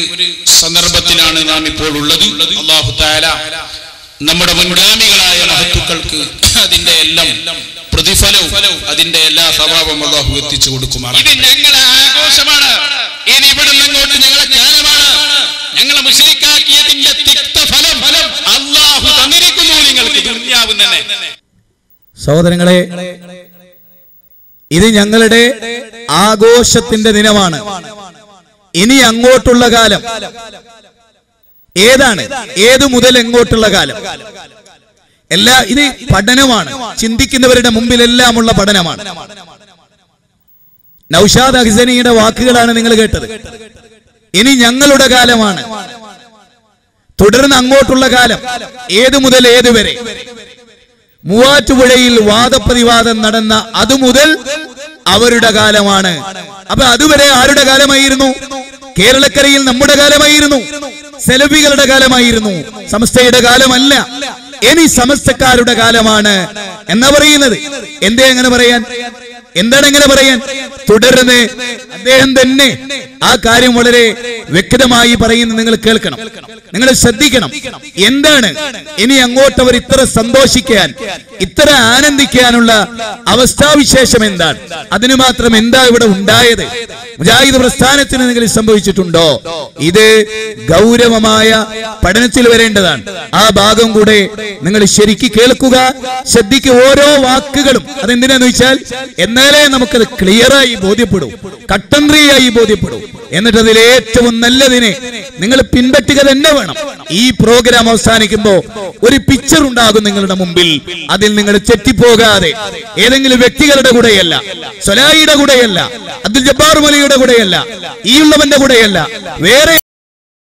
[SPEAKER 4] സന്ദർഭത്തിലാണ് നാം ഇപ്പോൾ ഉള്ളത്. അല്ലാഹു തആല നമ്മുടെ മുൻഗാമികളായ മഹത്തുക്കൾക്ക് അതിന്റെ എല്ലാം പ്രതിഫലവും അതിന്റെ എല്ലാ സവാബും അല്ലാഹു എത്തിച്ചു കൊടുക്കുമാറാണ്. ഇത് ഞങ്ങളെ ആഘോഷമാണ്. ഇനി ഇവിടെ നിന്നോട്ട് ഞങ്ങളെ ജ്ഞാനമാണ്. ഞങ്ങളെ മുശ്രിക്കാക്കിയതിന്റെ തിക്തഫലം അല്ലാഹു തന്നിരിക്കുന്നു നിങ്ങൾക്ക് ദുനിയാവിൽ തന്നെ.
[SPEAKER 3] സഹോദരങ്ങളെ, ഇത് ഞങ്ങളുടെ ആഘോഷത്തിന്റെ ദിനമാണ്. ഇനി അങ്ങോട്ടുള്ള കാലം ഏതാണ്? ഏതു മുതൽ എങ്ങോട്ടുള്ള കാലം? ഇത് പഠനമാണ്. ചിന്തിക്കുന്നവരുടെ മുമ്പിലെല്ലാം ഉള്ള പഠനമാണ്. നൗഷാദ് അഹ്സനിയുടെ വാക്കുകളാണ് നിങ്ങൾ കേട്ടത്. ഇനി ഞങ്ങളുടെ കാലമാണ്. തുടർന്ന് അങ്ങോട്ടുള്ള കാലം ഏതു മുതൽ ഏതുവരെ? മൂവാറ്റുപുഴയിൽ വാദപ്രതിവാദം നടന്ന അതുമുതൽ അവരുടെ കാലമാണ്. അപ്പൊ അതുവരെ ആരുടെ കാലമായിരുന്നു? കേരളക്കരയിൽ നമ്മുടെ കാലമായിരുന്നു, സെലഫികളുടെ കാലമായിരുന്നു, സമസ്തയുടെ കാലമല്ല. ഇനി സമസ്തക്കാരുടെ കാലമാണ് എന്നാ പറയുന്നത്. എന്തേ അങ്ങനെ പറയാൻ? എന്താണ് എങ്ങനെ പറയാൻ? തുടർന്ന് അദ്ദേഹം തന്നെ ആ കാര്യം വളരെ വ്യക്തമായി പറയുന്നത് നിങ്ങൾ കേൾക്കണം, നിങ്ങൾ ശ്രദ്ധിക്കണം. എന്താണ് ഇനി അങ്ങോട്ട് അവർ ഇത്ര സന്തോഷിക്കാൻ, ഇത്ര ആനന്ദിക്കാനുള്ള അവസ്ഥാവിശേഷം എന്താണ്? അതിന് മാത്രം എന്താ ഇവിടെ ഉണ്ടായത്? മുജാഹിദ് പ്രസ്ഥാനത്തിന് നിങ്ങൾ സംഭവിച്ചിട്ടുണ്ടോ? ഇത് ഗൗരവമായ പഠനത്തിൽ വരേണ്ടതാണ്. ആ ഭാഗം കൂടെ നിങ്ങൾ ശരിക്ക് കേൾക്കുക, ശ്രദ്ധിക്കുക. ഓരോ വാക്കുകളും അതെന്തിനാന്ന് വെച്ചാൽ എന്നാലേ നമുക്കത് ക്ലിയറായി ബോധ്യപ്പെടൂ, കട്ടൻട്രിയായി ബോധ്യപ്പെടൂ. എന്നിട്ട് അതിൽ ഏറ്റവും നല്ലതിനെ നിങ്ങൾ പിൻപറ്റുക തന്നെ വേണം. ഈ പ്രോഗ്രാം അവസാനിക്കുമ്പോ ഒരു പിക്ചർ ഉണ്ടാകും നിങ്ങളുടെ മുമ്പിൽ. അതിൽ നിങ്ങൾ തെറ്റിപ്പോകാതെ ഏതെങ്കിലും വ്യക്തികളുടെ കൂടെയല്ല, സൊലായിയുടെ കൂടെയല്ല, അബ്ദുൽ ജബ്ബാർ മലിയുടെ കൂടെയല്ല, ഈ ഉള്ളവന്റെ കൂടെയല്ല, വേറെ